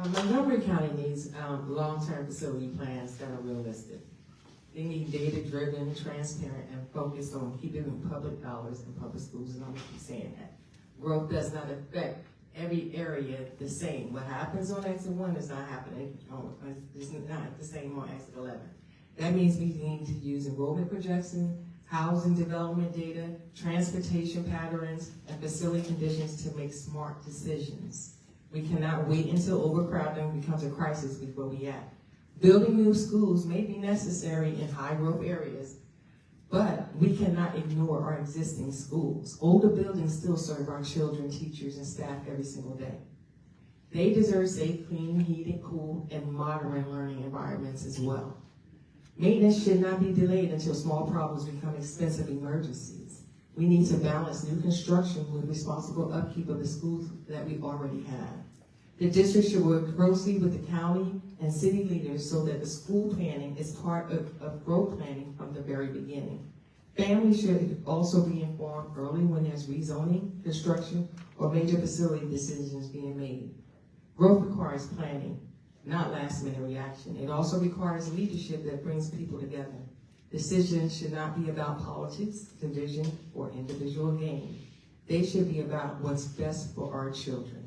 Montgomery County needs long-term facility plans that are realistic. They need data-driven, transparent, and focused on keeping the public dollars in public schools, and I'm gonna keep saying that. Growth does not affect every area the same. What happens on exit 1 is not happening is not the same on exit 11. That means we need to use enrollment projections, housing development data, transportation patterns, and facility conditions to make smart decisions. We cannot wait until overcrowding becomes a crisis before we act. Building new schools may be necessary in high-growth areas, but we cannot ignore our existing schools. Older buildings still serve our children, teachers, and staff every single day. They deserve safe, clean, heated, cool, and modern learning environments as well. Maintenance should not be delayed until small problems become expensive emergencies. We need to balance new construction with responsible upkeep of the schools that we already have. The district should work closely with the county and city leaders so that the school planning is part of growth planning from the very beginning. Families should also be informed early when there's rezoning, construction, or major facility decisions being made. Growth requires planning, not last-minute reaction. It also requires leadership that brings people together. Decisions should not be about politics, division, or individual gain. They should be about what's best for our children.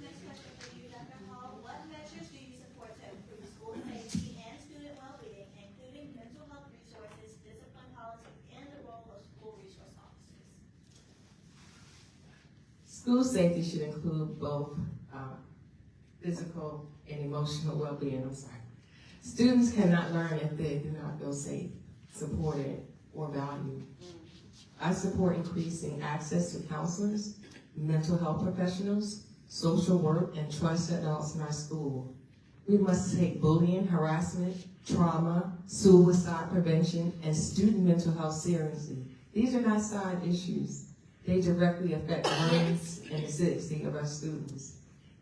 Next question for you, Dr. Hall. What measures do you support to improve school safety and student well-being, including mental health resources, discipline policies, and the role of school resource officers? School safety should include both physical and emotional well-being. Students cannot learn if they do not feel safe, supported, or valued. I support increasing access to counselors, mental health professionals, social work, and trusted adults in our school. We must take bullying, harassment, trauma, suicide prevention, and student mental health seriously. These are not side issues. They directly affect learning and the safety of our students.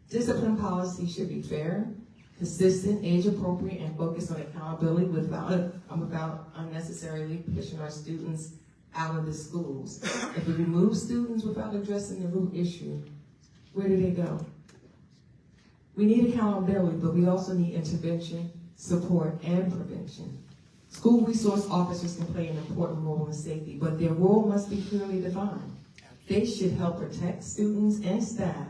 Discipline policy should be fair, consistent, age-appropriate, and focused on accountability without unnecessarily pushing our students out of the schools. If we remove students without addressing the root issue, where do they go? We need accountability, but we also need intervention, support, and prevention. School resource officers can play an important role in safety, but their role must be clearly defined. They should help protect students and staff,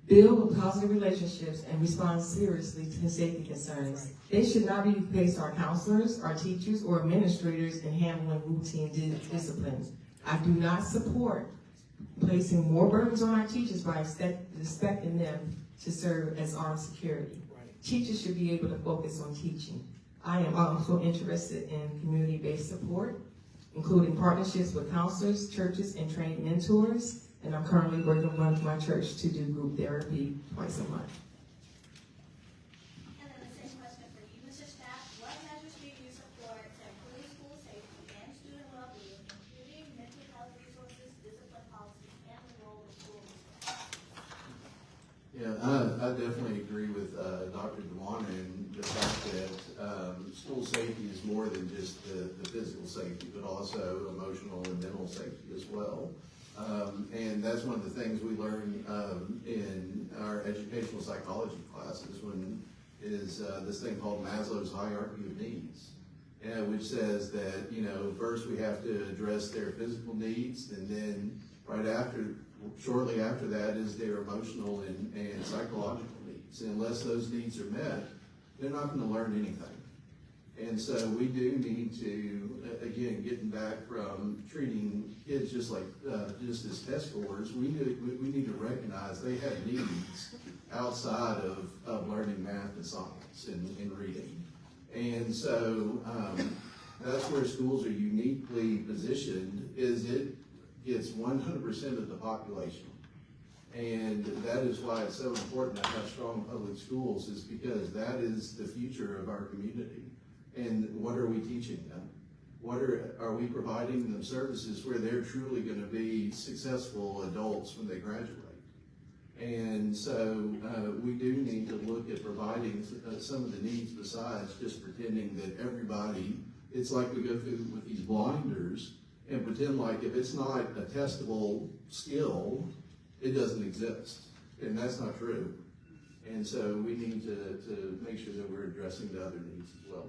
build positive relationships, and respond seriously to safety concerns. They should not replace our counselors, our teachers, or administrators in handling routine disciplines. I do not support placing more burdens on our teachers by expecting them to serve as armed security. Teachers should be able to focus on teaching. I am also interested in community-based support, including partnerships with counselors, churches, and trained mentors. And I'm currently working with my church to do group therapy twice a month. And then the same question for you, Mr. Staff. What measures do you support to improve school safety and student well-being, including mental health resources, discipline policies, and the role of school resource officers? Yeah, I definitely agree with Dr. Dewana in the fact that school safety is more than just the physical safety, but also emotional and mental safety as well. And that's one of the things we learn in our educational psychology classes is this thing called Maslow's hierarchy of needs, which says that, first we have to address their physical needs, and then shortly after that is their emotional and psychological needs. And unless those needs are met, they're not going to learn anything. And so we do need to, again, getting back from treating kids just as test scores, we need to recognize they have needs outside of learning math and science and reading. And so that's where schools are uniquely positioned, is it gets 100% of the population. And that is why it's so important to have strong public schools, is because that is the future of our community. And what are we teaching them? Are we providing them services where they're truly going to be successful adults when they graduate? And so we do need to look at providing some of the needs besides just pretending that everybody, it's like we go through with these blinders and pretend like if it's not a testable skill, it doesn't exist, and that's not true. And so we need to make sure that we're addressing the other needs as well.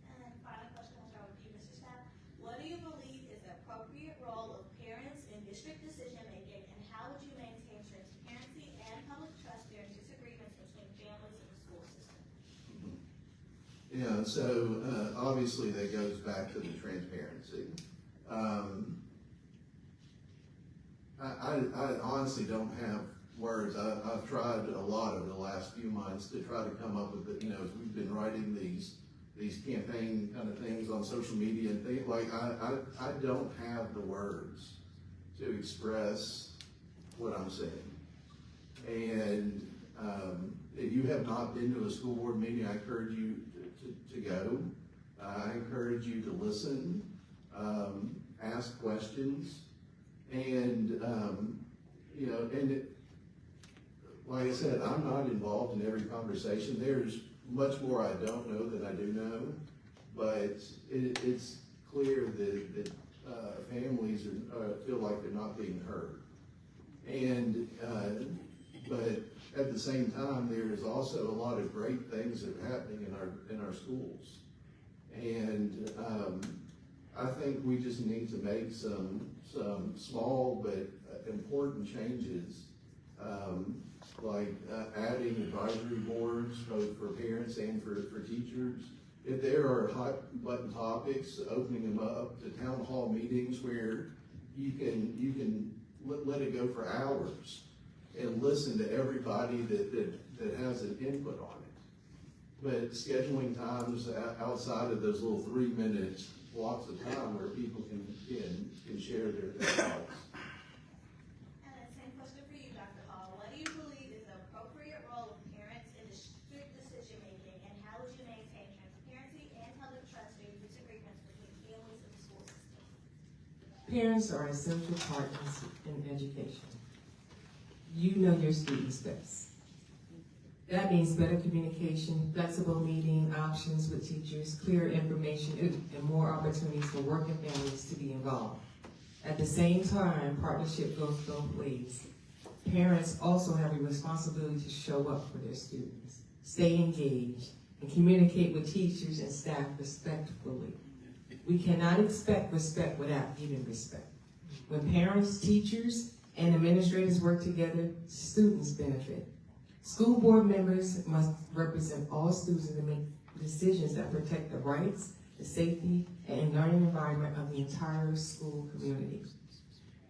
And then final question, I'll start with you, Mr. Staff. What do you believe is the appropriate role of parents in district decision-making, and how would you maintain transparency and public trust during disagreements between families and the school system? Yeah, so obviously that goes back to the transparency. I honestly don't have words. I've tried a lot over the last few months to try to come up with it. We've been writing these campaign kind of things on social media and things like, I don't have the words to express what I'm saying. And if you have not been to a school board meeting, I encourage you to go. I encourage you to listen, ask questions, and like I said, I'm not involved in every conversation. There's much more I don't know than I do know, but it's clear that families feel like they're not being heard. And but at the same time, there is also a lot of great things that are happening in our schools. And I think we just need to make some small but important changes, like adding advisory boards both for parents and for teachers. If there are hot button topics, opening them up to town hall meetings where you can let it go for hours and listen to everybody that has an input on it. But scheduling times outside of those little 3-minute blocks of time where people can share their thoughts. And then same question for you, Dr. Hall. What do you believe is the appropriate role of parents in district decision-making, and how would you maintain transparency and public trust during disagreements between families and the school system? Parents are essential partners in education. You know your students best. That means better communication, flexible meeting options with teachers, clear information, and more opportunities for working families to be involved. At the same time, partnership goes both ways. Parents also have a responsibility to show up for their students, stay engaged, and communicate with teachers and staff respectfully. We cannot expect respect without giving respect. When parents, teachers, and administrators work together, students benefit. School board members must represent all students and make decisions that protect the rights, the safety, and learning environment of the entire school community.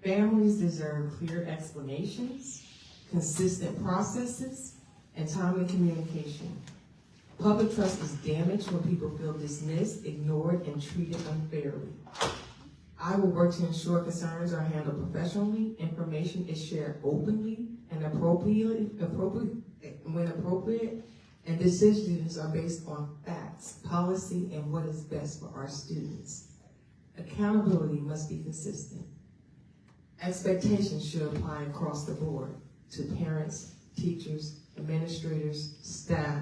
Families deserve clear explanations, consistent processes, and timely communication. Public trust is damaged when people feel dismissed, ignored, and treated unfairly. I will work to ensure concerns are handled professionally, information is shared openly and when appropriate, and decisions are based on facts, policy, and what is best for our students. Accountability must be consistent. Expectations should apply across the board to parents, teachers, administrators, staff,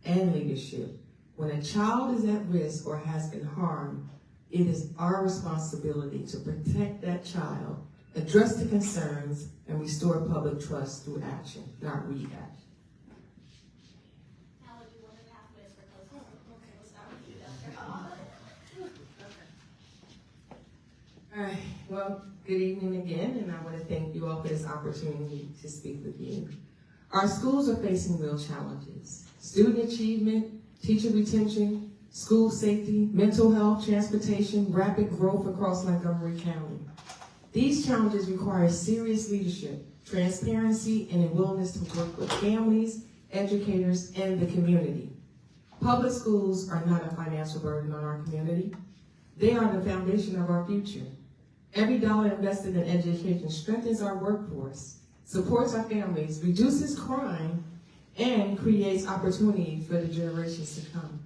and leadership. When a child is at risk or has been harmed, it is our responsibility to protect that child, address the concerns, and restore public trust through action, not reaction. Now we'll do 1.5 minutes for closing. Okay, we'll start with you, Dr. Hall. All right, well, good evening again, and I want to thank you all for this opportunity to speak with you. Our schools are facing real challenges: student achievement, teacher retention, school safety, mental health, transportation, rapid growth across Montgomery County. These challenges require serious leadership, transparency, and a willingness to work with families, educators, and the community. Public schools are not a financial burden on our community. They are the foundation of our future. Every dollar invested in education strengthens our workforce, supports our families, reduces crime, and creates opportunity for the generations to come.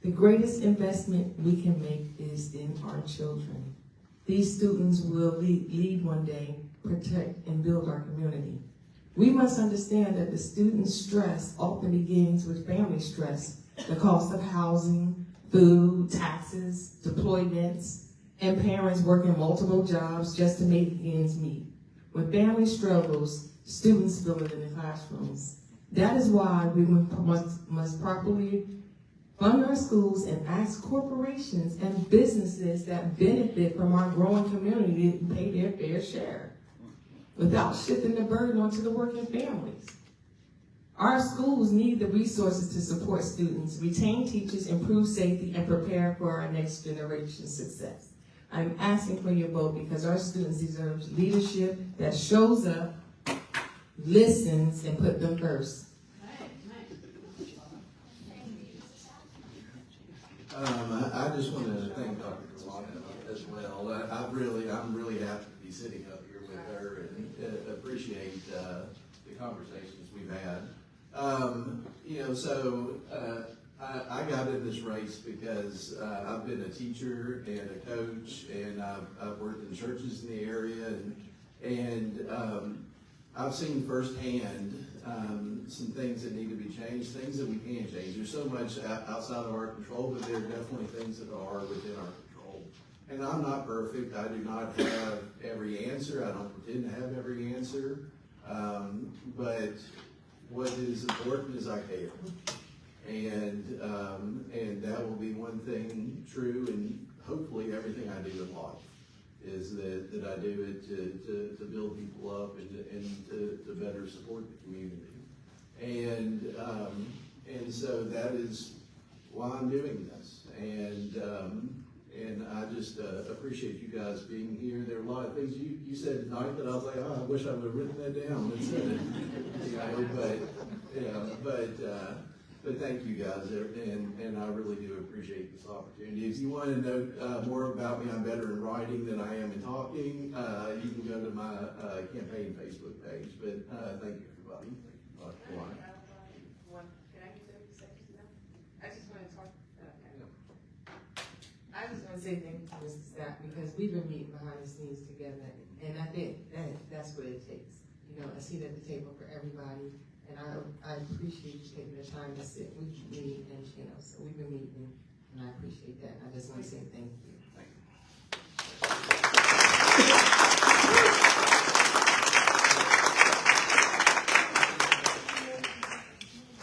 The greatest investment we can make is in our children. These students will lead one day, protect, and build our community. We must understand that the student stress often begins with family stress, the cost of housing, food, taxes, deployments, and parents working multiple jobs just to make ends meet. When family struggles, students feel it in the classrooms. That is why we must properly fund our schools and ask corporations and businesses that benefit from our growing community to pay their fair share, without shifting the burden onto the working families. Our schools need the resources to support students, retain teachers, improve safety, and prepare for our next generation's success. I'm asking for your vote because our students deserve leadership that shows up, listens, and put them first. I just want to thank Dr. Delano as well. I'm really happy to be sitting up here with her and appreciate the conversations we've had. I got in this race because I've been a teacher and a coach, and I've worked in churches in the area, and I've seen firsthand some things that need to be changed, things that we can change. There's so much outside of our control, but there are definitely things that are within our control. And I'm not perfect. I do not have every answer. I don't pretend to have every answer. But what is important is I care. And that will be one thing true, and hopefully everything I do in life is that I do it to build people up and to better support the community. And so that is why I'm doing this. And I just appreciate you guys being here. There are a lot of things you said tonight that I was like, oh, I wish I would have written that down and said it. But thank you guys, and I really do appreciate this opportunity. If you want to know more about me, I'm better in writing than I am in talking. You can go to my campaign Facebook page. But thank you, everybody. Can I get 30 seconds now? I just want to talk. I just want to say thank you to Mr. Staff, because we've been meeting behind the scenes together, and I think that's what it takes. A seat at the table for everybody. And I appreciate you taking the time to sit with me, and so we've been meeting, and I appreciate that. And I just want to say thank you.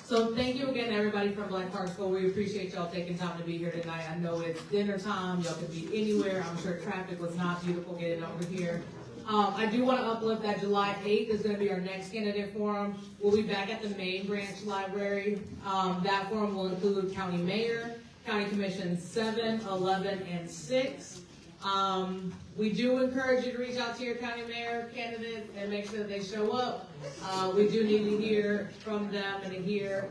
So thank you again, everybody from Black Clarksville. We appreciate y'all taking time to be here tonight. I know it's dinner time. Y'all could be anywhere. I'm sure traffic was not beautiful getting over here. I do want to uplift that July 8th is going to be our next candidate forum. We'll be back at the main branch library. That forum will include county mayor, county commissions 7, 11, and 6. We do encourage you to reach out to your county mayor candidate and make sure that they show up. We do need to hear from them and to hear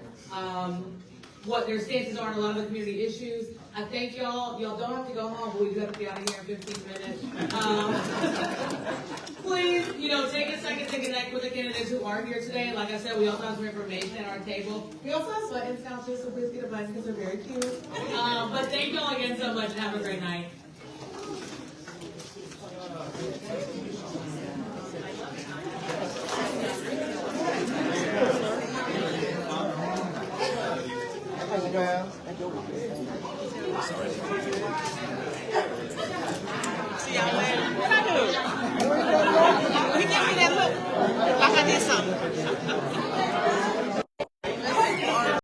what their stances are on a lot of the community issues. I thank y'all. Y'all don't have to go home, but we do have to be out of here in 15 minutes. Please, take a second to connect with the candidates who are here today. Like I said, we also have some information at our table. We also have buttons now too, so please get a button because they're very cute. But thank y'all again so much, and have a great night. See y'all later. What I do? He gave me that look like I did something.